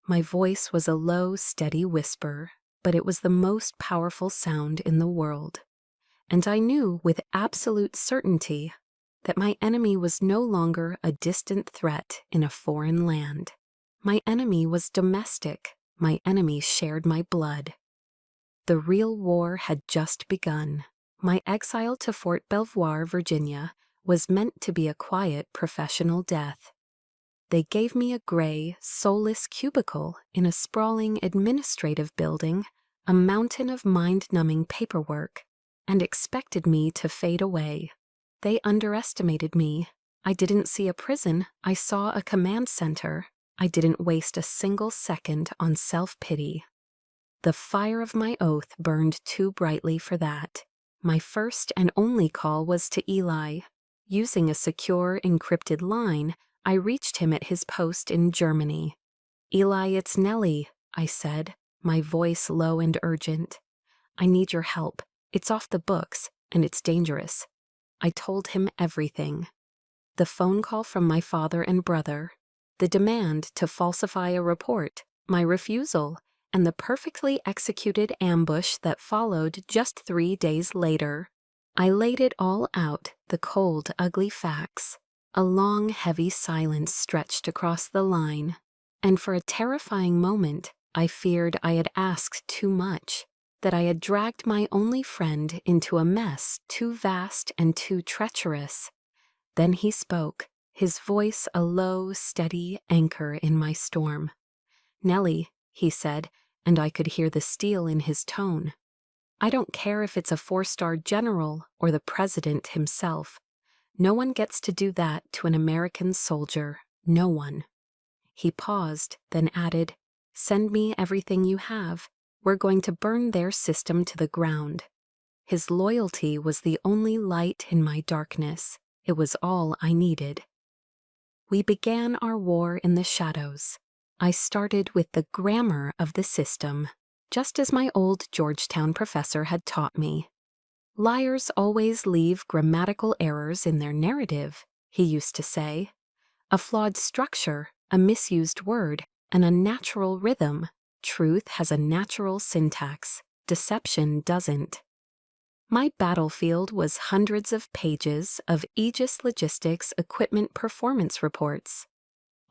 My voice was a low, steady whisper, but it was the most powerful sound in the world. And I knew with absolute certainty that my enemy was no longer a distant threat in a foreign land. My enemy was domestic. My enemy shared my blood. The real war had just begun. My exile to Fort Belvoir, Virginia, was meant to be a quiet professional death. They gave me a gray, soulless cubicle in a sprawling administrative building, a mountain of mind-numbing paperwork, and expected me to fade away. They underestimated me. I didn't see a prison, I saw a command center. I didn't waste a single second on self-pity. The fire of my oath burned too brightly for that. My first and only call was to Eli. Using a secure, encrypted line, I reached him at his post in Germany. "Eli, it's Nellie," I said, my voice low and urgent. "I need your help. It's off the books, and it's dangerous." I told him everything. The phone call from my father and brother, the demand to falsify a report, my refusal, and the perfectly executed ambush that followed just 3 days later. I laid it all out, the cold, ugly facts. A long, heavy silence stretched across the line, and for a terrifying moment, I feared I had asked too much, that I had dragged my only friend into a mess too vast and too treacherous. Then he spoke, his voice a low, steady anchor in my storm. "Nellie," he said, and I could hear the steel in his tone. "I don't care if it's a 4-star general or the president himself. No one gets to do that to an American soldier. No one." He paused, then added, "Send me everything you have. We're going to burn their system to the ground." His loyalty was the only light in my darkness. It was all I needed. We began our war in the shadows. I started with the grammar of the system, just as my old Georgetown professor had taught me. "Liars always leave grammatical errors in their narrative," he used to say. "A flawed structure, a misused word, an unnatural rhythm. Truth has a natural syntax. Deception doesn't." My battlefield was hundreds of pages of Aegis Logistics equipment performance reports.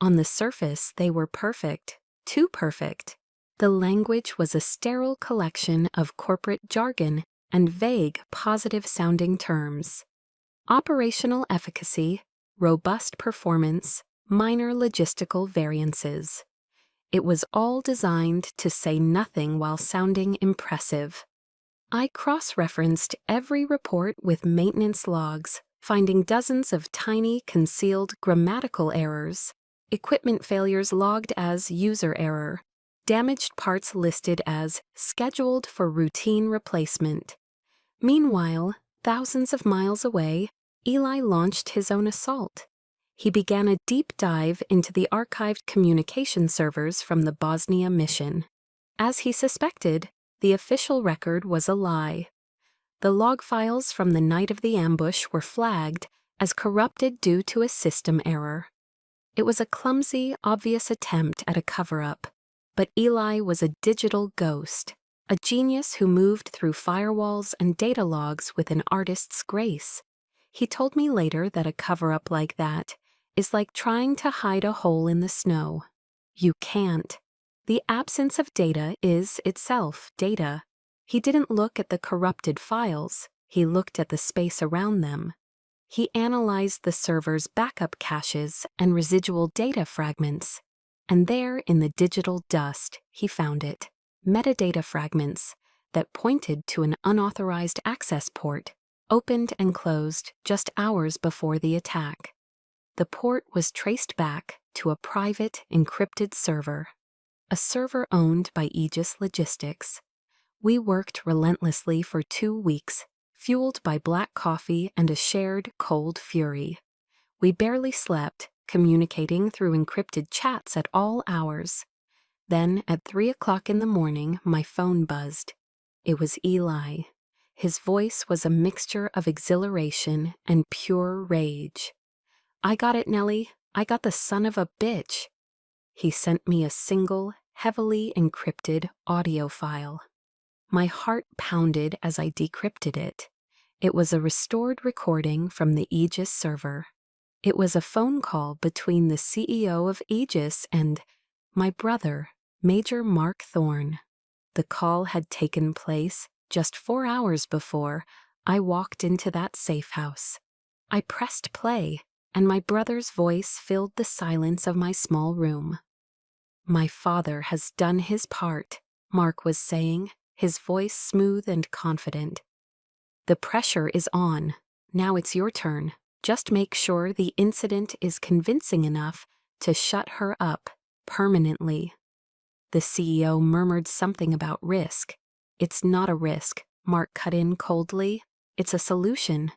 On the surface, they were perfect, too perfect. The language was a sterile collection of corporate jargon and vague, positive-sounding terms. Operational efficacy, robust performance, minor logistical variances. It was all designed to say nothing while sounding impressive. I cross-referenced every report with maintenance logs, finding dozens of tiny, concealed grammatical errors, equipment failures logged as user error, damaged parts listed as scheduled for routine replacement. Meanwhile, thousands of miles away, Eli launched his own assault. He began a deep dive into the archived communication servers from the Bosnia mission. As he suspected, the official record was a lie. The log files from the night of the ambush were flagged as corrupted due to a system error. It was a clumsy, obvious attempt at a cover-up, but Eli was a digital ghost, a genius who moved through firewalls and data logs with an artist's grace. He told me later that a cover-up like that is like trying to hide a hole in the snow. You can't. The absence of data is itself data. He didn't look at the corrupted files, he looked at the space around them. He analyzed the server's backup caches and residual data fragments, and there in the digital dust he found it. Metadata fragments that pointed to an unauthorized access port, opened and closed just hours before the attack. The port was traced back to a private, encrypted server, a server owned by Aegis Logistics. We worked relentlessly for 2 weeks, fueled by black coffee and a shared cold fury. We barely slept, communicating through encrypted chats at all hours. Then, at 3 o'clock in the morning, my phone buzzed. It was Eli. His voice was a mixture of exhilaration and pure rage. "I got it, Nellie. I got the son of a bitch." He sent me a single, heavily encrypted audio file. My heart pounded as I decrypted it. It was a restored recording from the Aegis server. It was a phone call between the CEO of Aegis and my brother, Major Mark Thorne. The call had taken place just 4 hours before I walked into that safe house. I pressed play, and my brother's voice filled the silence of my small room. "My father has done his part," Mark was saying, his voice smooth and confident. "The pressure is on. Now it's your turn. Just make sure the incident is convincing enough to shut her up permanently." The CEO murmured something about risk. "It's not a risk," Mark cut in coldly. "It's a solution."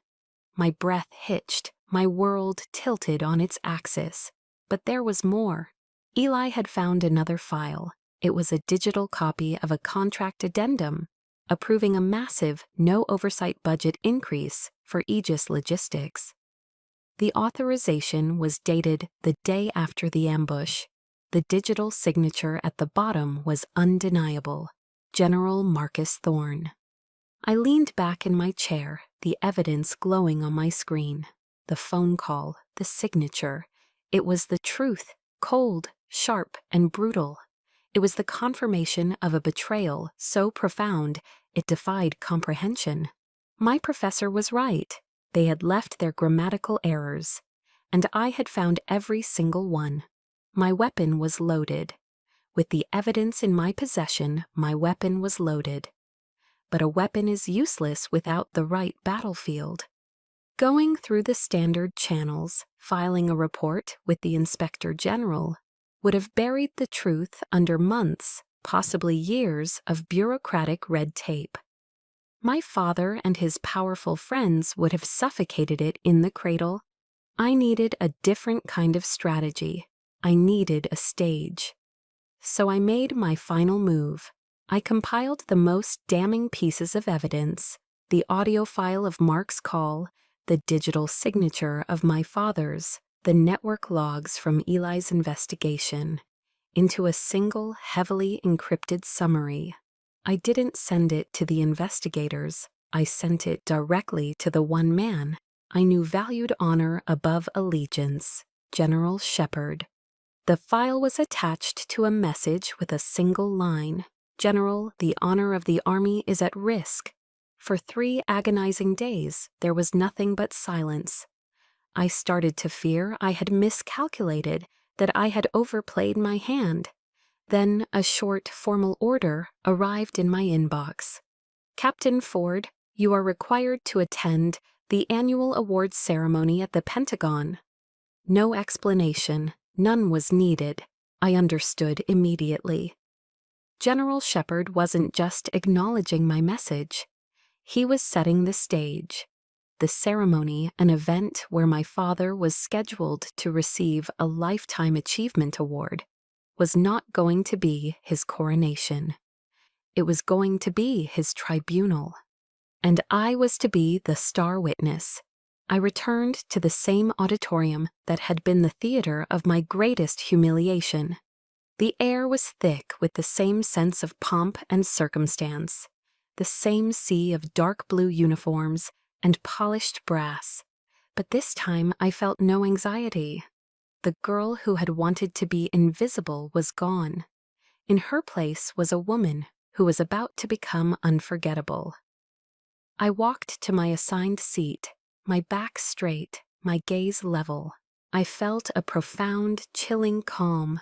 My breath hitched, my world tilted on its axis. But there was more. Eli had found another file. It was a digital copy of a contract addendum, approving a massive, no-oversight budget increase for Aegis Logistics. The authorization was dated the day after the ambush. The digital signature at the bottom was undeniable: General Marcus Thorne. I leaned back in my chair, the evidence glowing on my screen. The phone call, the signature. It was the truth, cold, sharp, and brutal. It was the confirmation of a betrayal so profound it defied comprehension. My professor was right. They had left their grammatical errors, and I had found every single one. My weapon was loaded. With the evidence in my possession, my weapon was loaded. But a weapon is useless without the right battlefield. Going through the standard channels, filing a report with the Inspector General, would have buried the truth under months, possibly years, of bureaucratic red tape. My father and his powerful friends would have suffocated it in the cradle. I needed a different kind of strategy. I needed a stage. So I made my final move. I compiled the most damning pieces of evidence, the audio file of Mark's call, the digital signature of my father's, the network logs from Eli's investigation, into a single, heavily encrypted summary. I didn't send it to the investigators. I sent it directly to the one man I knew valued honor above allegiance, General Shepard. The file was attached to a message with a single line: "General, the honor of the Army is at risk." For 3 agonizing days, there was nothing but silence. I started to fear I had miscalculated, that I had overplayed my hand. Then a short, formal order arrived in my inbox. "Captain Ford, you are required to attend the annual awards ceremony at the Pentagon." No explanation, none was needed. I understood immediately. General Shepard wasn't just acknowledging my message. He was setting the stage. The ceremony, an event where my father was scheduled to receive a Lifetime Achievement Award, was not going to be his coronation. It was going to be his tribunal. And I was to be the star witness. I returned to the same auditorium that had been the theater of my greatest humiliation. The air was thick with the same sense of pomp and circumstance, the same sea of dark blue uniforms and polished brass. But this time I felt no anxiety. The girl who had wanted to be invisible was gone. In her place was a woman who was about to become unforgettable. I walked to my assigned seat, my back straight, my gaze level. I felt a profound, chilling calm.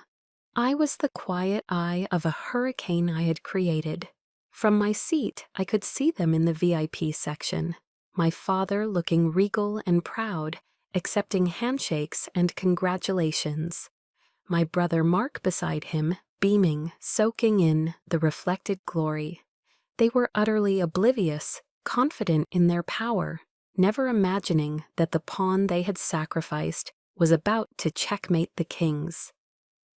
I was the quiet eye of a hurricane I had created. From my seat, I could see them in the VIP section. My father looking regal and proud, accepting handshakes and congratulations. My brother Mark beside him, beaming, soaking in the reflected glory. They were utterly oblivious, confident in their power, never imagining that the pawn they had sacrificed was about to checkmate the kings.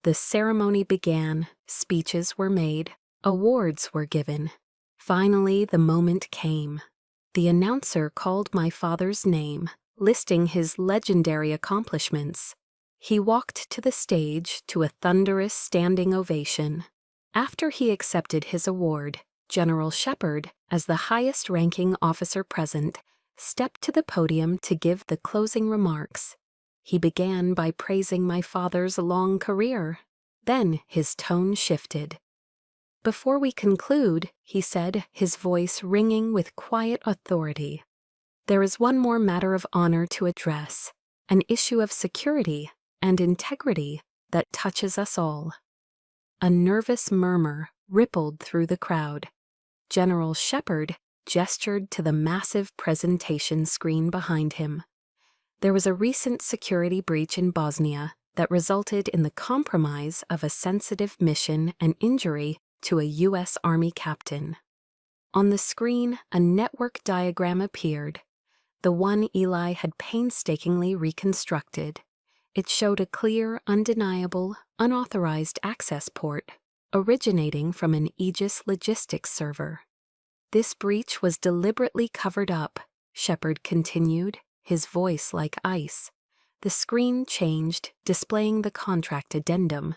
The ceremony began, speeches were made, awards were given. Finally, the moment came. The announcer called my father's name, listing his legendary accomplishments. He walked to the stage to a thunderous standing ovation. After he accepted his award, General Shepard, as the highest-ranking officer present, stepped to the podium to give the closing remarks. He began by praising my father's long career. Then his tone shifted. "Before we conclude," he said, his voice ringing with quiet authority, "there is one more matter of honor to address, an issue of security and integrity that touches us all." A nervous murmur rippled through the crowd. General Shepard gestured to the massive presentation screen behind him. There was a recent security breach in Bosnia that resulted in the compromise of a sensitive mission and injury to a U.S. Army captain. On the screen, a network diagram appeared, the one Eli had painstakingly reconstructed. It showed a clear, undeniable, unauthorized access port originating from an Aegis logistics server. "This breach was deliberately covered up," Shepard continued, his voice like ice. The screen changed, displaying the contract addendum.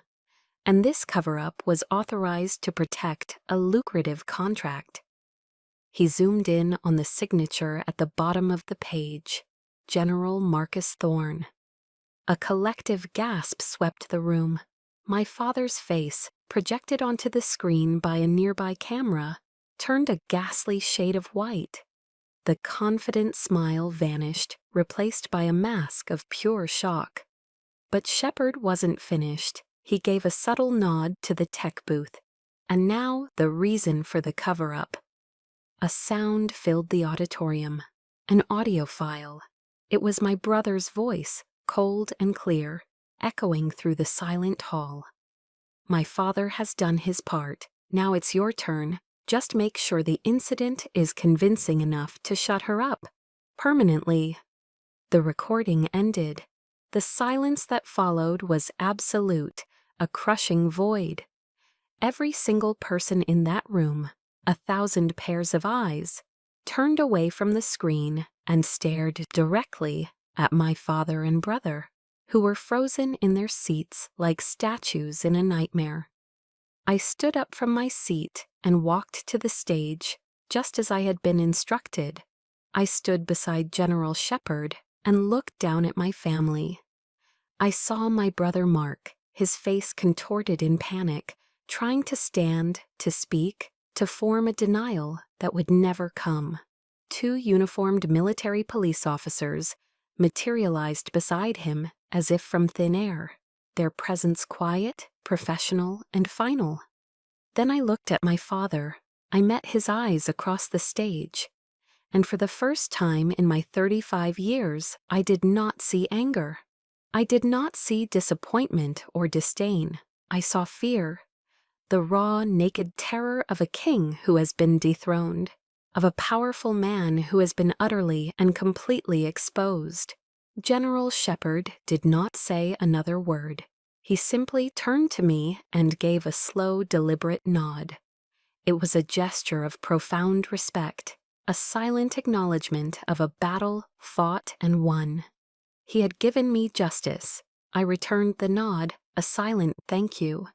"And this cover-up was authorized to protect a lucrative contract." He zoomed in on the signature at the bottom of the page, General Marcus Thorne. A collective gasp swept the room. My father's face, projected onto the screen by a nearby camera, turned a ghastly shade of white. The confident smile vanished, replaced by a mask of pure shock. But Shepard wasn't finished. He gave a subtle nod to the tech booth. And now the reason for the cover-up. A sound filled the auditorium. An audio file. It was my brother's voice, cold and clear, echoing through the silent hall. "My father has done his part. Now it's your turn. Just make sure the incident is convincing enough to shut her up. Permanently." The recording ended. The silence that followed was absolute, a crushing void. Every single person in that room, 1,000 pairs of eyes, turned away from the screen and stared directly at my father and brother, who were frozen in their seats like statues in a nightmare. I stood up from my seat and walked to the stage, just as I had been instructed. I stood beside General Shepard and looked down at my family. I saw my brother Mark, his face contorted in panic, trying to stand, to speak, to form a denial that would never come. 2 uniformed military police officers materialized beside him as if from thin air, their presence quiet, professional, and final. Then I looked at my father. I met his eyes across the stage. And for the first time in my 35 years, I did not see anger. I did not see disappointment or disdain. I saw fear. The raw, naked terror of a king who has been dethroned. of a powerful man who has been utterly and completely exposed. General Shepard did not say another word. He simply turned to me and gave a slow, deliberate nod. It was a gesture of profound respect, a silent acknowledgement of a battle fought and won. He had given me justice. I returned the nod, a silent thank you.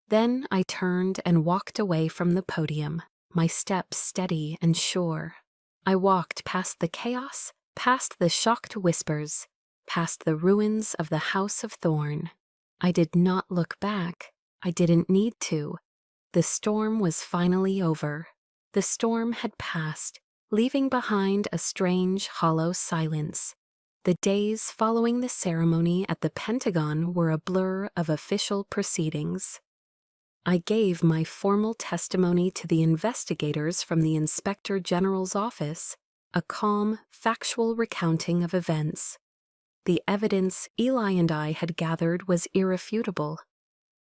Then I turned and walked away from the podium, my steps steady and sure. I walked past the chaos, past the shocked whispers, past the ruins of the House of Thorn. I did not look back. I didn't need to. The storm was finally over. The storm had passed, leaving behind a strange, hollow silence. The days following the ceremony at the Pentagon were a blur of official proceedings. I gave my formal testimony to the investigators from the Inspector General's office, a calm, factual recounting of events. The evidence Eli and I had gathered was irrefutable.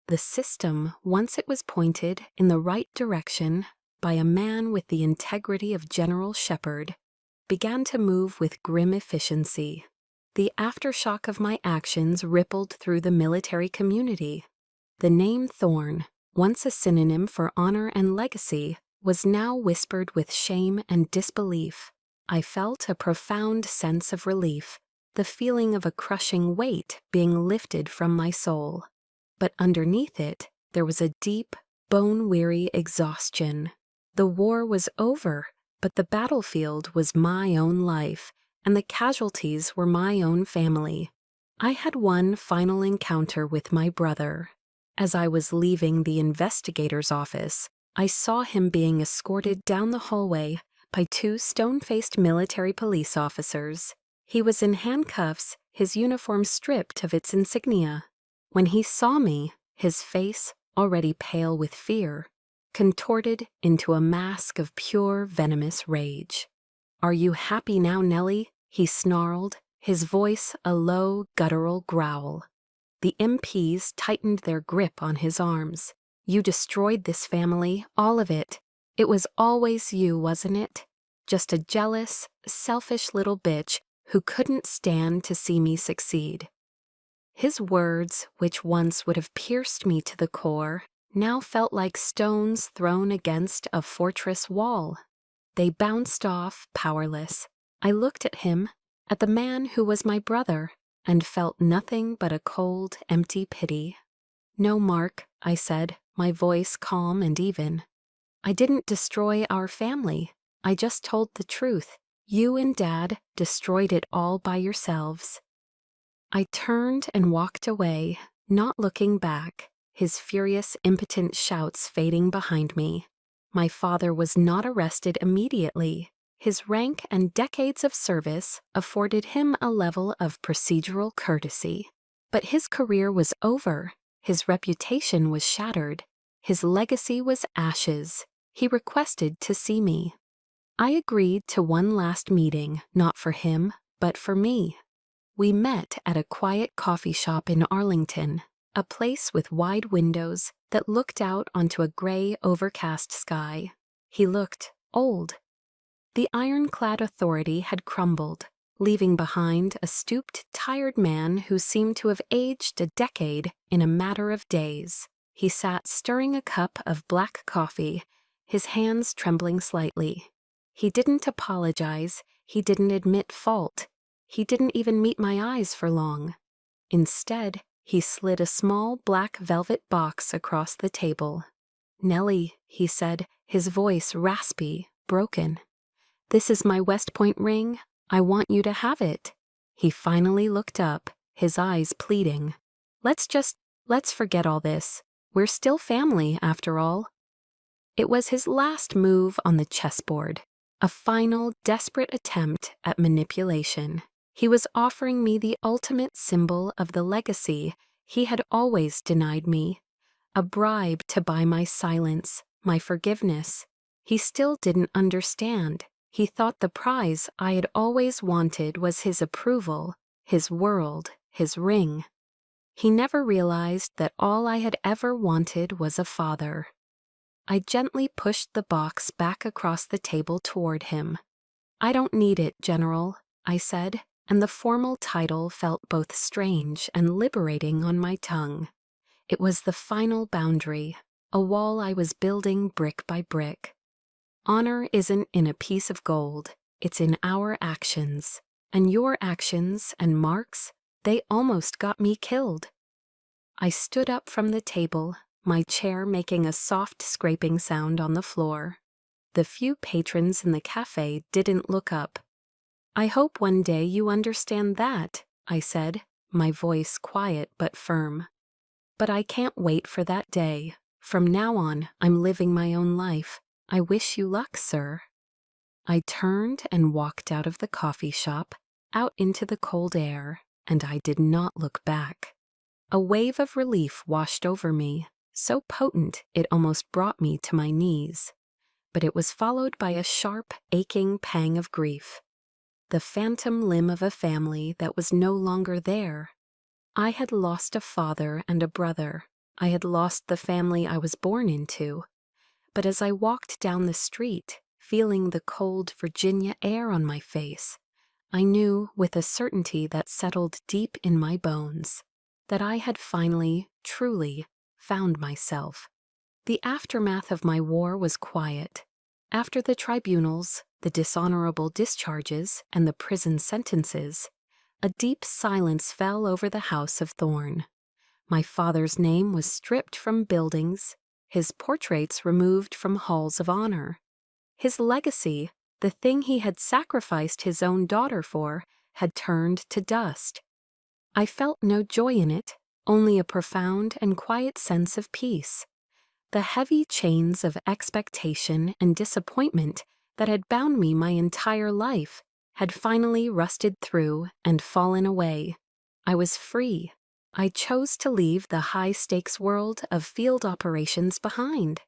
The system, once it was pointed in the right direction by a man with the integrity of General Shepard, began to move with grim efficiency. The aftershock of my actions rippled through the military community. The name Thorn, once a synonym for honor and legacy, was now whispered with shame and disbelief. I felt a profound sense of relief, the feeling of a crushing weight being lifted from my soul. But underneath it, there was a deep, bone-weary exhaustion. The war was over, but the battlefield was my own life, and the casualties were my own family. I had one final encounter with my brother. As I was leaving the investigator's office, I saw him being escorted down the hallway by two stone-faced military police officers. He was in handcuffs, his uniform stripped of its insignia. When he saw me, his face, already pale with fear, contorted into a mask of pure venomous rage. "Are you happy now, Nellie?" he snarled, his voice a low, guttural growl. The MPs tightened their grip on his arms. "You destroyed this family, all of it. It was always you, wasn't it? Just a jealous, selfish little bitch who couldn't stand to see me succeed." His words, which once would have pierced me to the core, now felt like stones thrown against a fortress wall. They bounced off, powerless. I looked at him, at the man who was my brother, and felt nothing but a cold, empty pity. "No, Mark," I said, my voice calm and even. "I didn't destroy our family. I just told the truth. You and Dad destroyed it all by yourselves." I turned and walked away, not looking back, his furious, impotent shouts fading behind me. My father was not arrested immediately. His rank and decades of service afforded him a level of procedural courtesy. But his career was over. His reputation was shattered. His legacy was ashes. He requested to see me. I agreed to one last meeting, not for him, but for me. We met at a quiet coffee shop in Arlington, a place with wide windows that looked out onto a gray, overcast sky. He looked old. The ironclad authority had crumbled, leaving behind a stooped, tired man who seemed to have aged a decade in a matter of days. He sat stirring a cup of black coffee, his hands trembling slightly. He didn't apologize. He didn't admit fault. He didn't even meet my eyes for long. Instead, he slid a small black velvet box across the table. "Nellie," he said, his voice raspy, broken. "This is my West Point ring. I want you to have it." He finally looked up, his eyes pleading. Let's forget all this. We're still family, after all." It was his last move on the chessboard, a final, desperate attempt at manipulation. He was offering me the ultimate symbol of the legacy he had always denied me, a bribe to buy my silence, my forgiveness. He still didn't understand. He thought the prize I had always wanted was his approval, his world, his ring. He never realized that all I had ever wanted was a father. I gently pushed the box back across the table toward him. "I don't need it, General," I said, and the formal title felt both strange and liberating on my tongue. It was the final boundary, a wall I was building brick by brick. Honor isn't in a piece of gold, it's in our actions. And your actions and Mark's, they almost got me killed. I stood up from the table, my chair making a soft scraping sound on the floor. The few patrons in the cafe didn't look up. "I hope one day you understand that," I said, my voice quiet but firm. "But I can't wait for that day. From now on, I'm living my own life. I wish you luck, sir." I turned and walked out of the coffee shop, out into the cold air, and I did not look back. A wave of relief washed over me, so potent it almost brought me to my knees. But it was followed by a sharp, aching pang of grief. The phantom limb of a family that was no longer there. I had lost a father and a brother. I had lost the family I was born into. But as I walked down the street, feeling the cold Virginia air on my face, I knew with a certainty that settled deep in my bones that I had finally, truly, found myself. The aftermath of my war was quiet. After the tribunals, the dishonorable discharges, and the prison sentences, a deep silence fell over the House of Thorn. My father's name was stripped from buildings, his portraits removed from halls of honor. His legacy, the thing he had sacrificed his own daughter for, had turned to dust. I felt no joy in it, only a profound and quiet sense of peace. The heavy chains of expectation and disappointment that had bound me my entire life had finally rusted through and fallen away. I was free. I chose to leave the high-stakes world of field operations behind.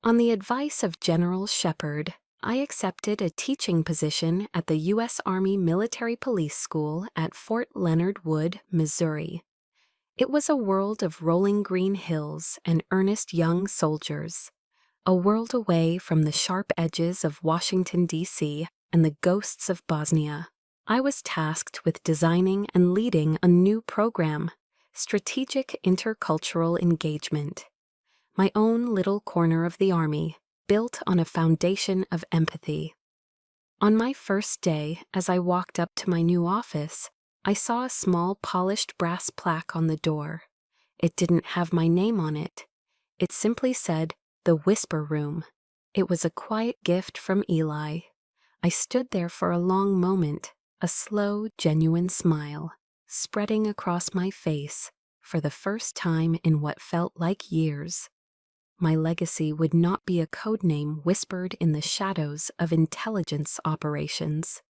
On the advice of General Shepard, I accepted a teaching position at the U.S. Army Military Police School at Fort Leonard Wood, Missouri. It was a world of rolling green hills and earnest young soldiers, a world away from the sharp edges of Washington, D.C. and the ghosts of Bosnia. I was tasked with designing and leading a new program, Strategic Intercultural Engagement. My own little corner of the Army, built on a foundation of empathy. On my first day, as I walked up to my new office, I saw a small polished brass plaque on the door. It didn't have my name on it. It simply said, "The Whisper Room." It was a quiet gift from Eli. I stood there for a long moment, a slow, genuine smile spreading across my face for the first time in what felt like years. My legacy would not be a code name whispered in the shadows of intelligence operations.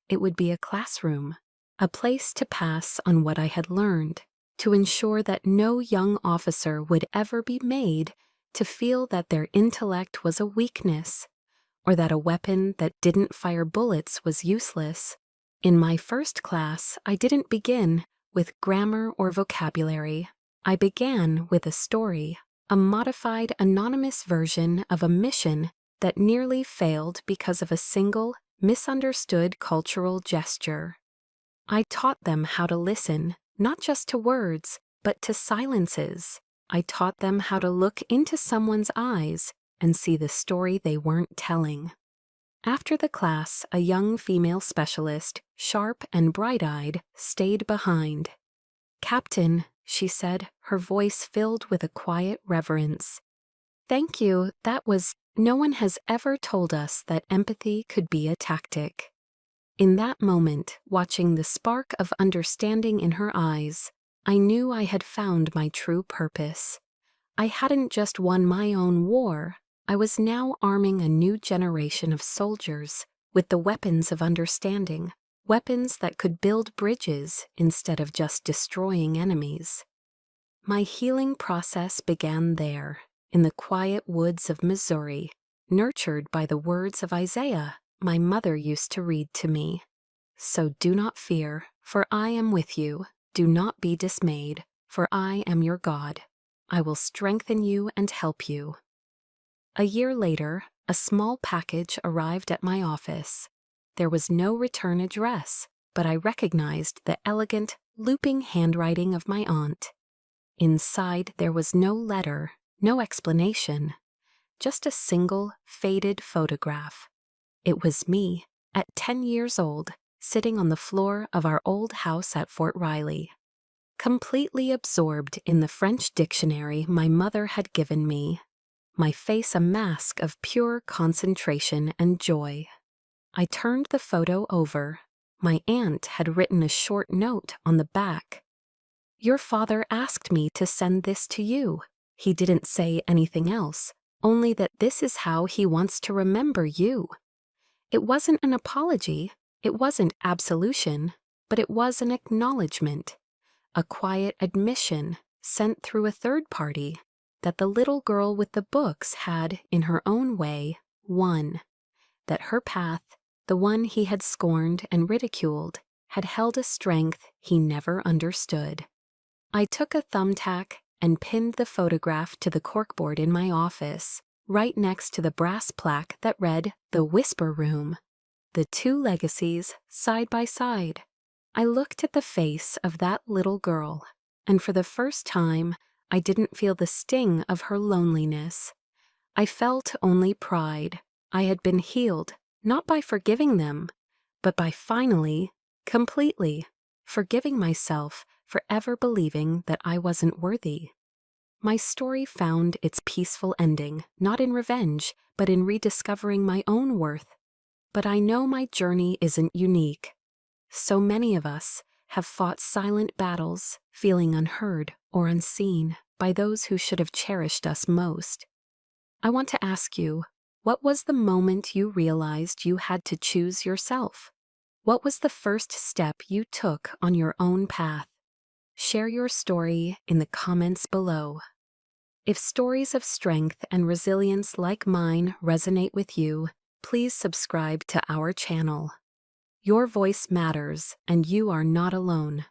It would be a classroom, a place to pass on what I had learned, to ensure that no young officer would ever be made to feel that their intellect was a weakness, or that a weapon that didn't fire bullets was useless. In my first class, I didn't begin with grammar or vocabulary. I began with a story, a modified anonymous version of a mission that nearly failed because of a single, misunderstood cultural gesture. I taught them how to listen, not just to words, but to silences. I taught them how to look into someone's eyes and see the story they weren't telling. After the class, a young female specialist, sharp and bright-eyed, stayed behind. "Captain," she said, her voice filled with a quiet reverence. "Thank you, no one has ever told us that empathy could be a tactic." In that moment, watching the spark of understanding in her eyes, I knew I had found my true purpose. I hadn't just won my own war, I was now arming a new generation of soldiers with the weapons of understanding, weapons that could build bridges instead of just destroying enemies. My healing process began there, in the quiet woods of Missouri, nurtured by the words of Isaiah my mother used to read to me. "So do not fear, for I am with you. Do not be dismayed, for I am your God. I will strengthen you and help you." A year later, a small package arrived at my office. There was no return address, but I recognized the elegant, looping handwriting of my aunt. Inside, there was no letter, no explanation, just a single, faded photograph. It was me, at 10 years old, sitting on the floor of our old house at Fort Riley, completely absorbed in the French dictionary my mother had given me, my face a mask of pure concentration and joy. I turned the photo over. My aunt had written a short note on the back. "Your father asked me to send this to you. He didn't say anything else, only that this is how he wants to remember you." It wasn't an apology, it wasn't absolution, but it was an acknowledgement, a quiet admission sent through a third party that the little girl with the books had, in her own way, won, that her path, the one he had scorned and ridiculed, had held a strength he never understood. I took a thumbtack and pinned the photograph to the corkboard in my office, right next to the brass plaque that read "The Whisper Room." The two legacies, side by side. I looked at the face of that little girl, and for the first time, I didn't feel the sting of her loneliness. I felt only pride. I had been healed, not by forgiving them, but by finally, completely, forgiving myself for ever believing that I wasn't worthy. My story found its peaceful ending, not in revenge, but in rediscovering my own worth. But I know my journey isn't unique. So many of us have fought silent battles, feeling unheard or unseen by those who should have cherished us most. I want to ask you, what was the moment you realized you had to choose yourself? What was the first step you took on your own path? Share your story in the comments below. If stories of strength and resilience like mine resonate with you, please subscribe to our channel. Your voice matters, and you are not alone.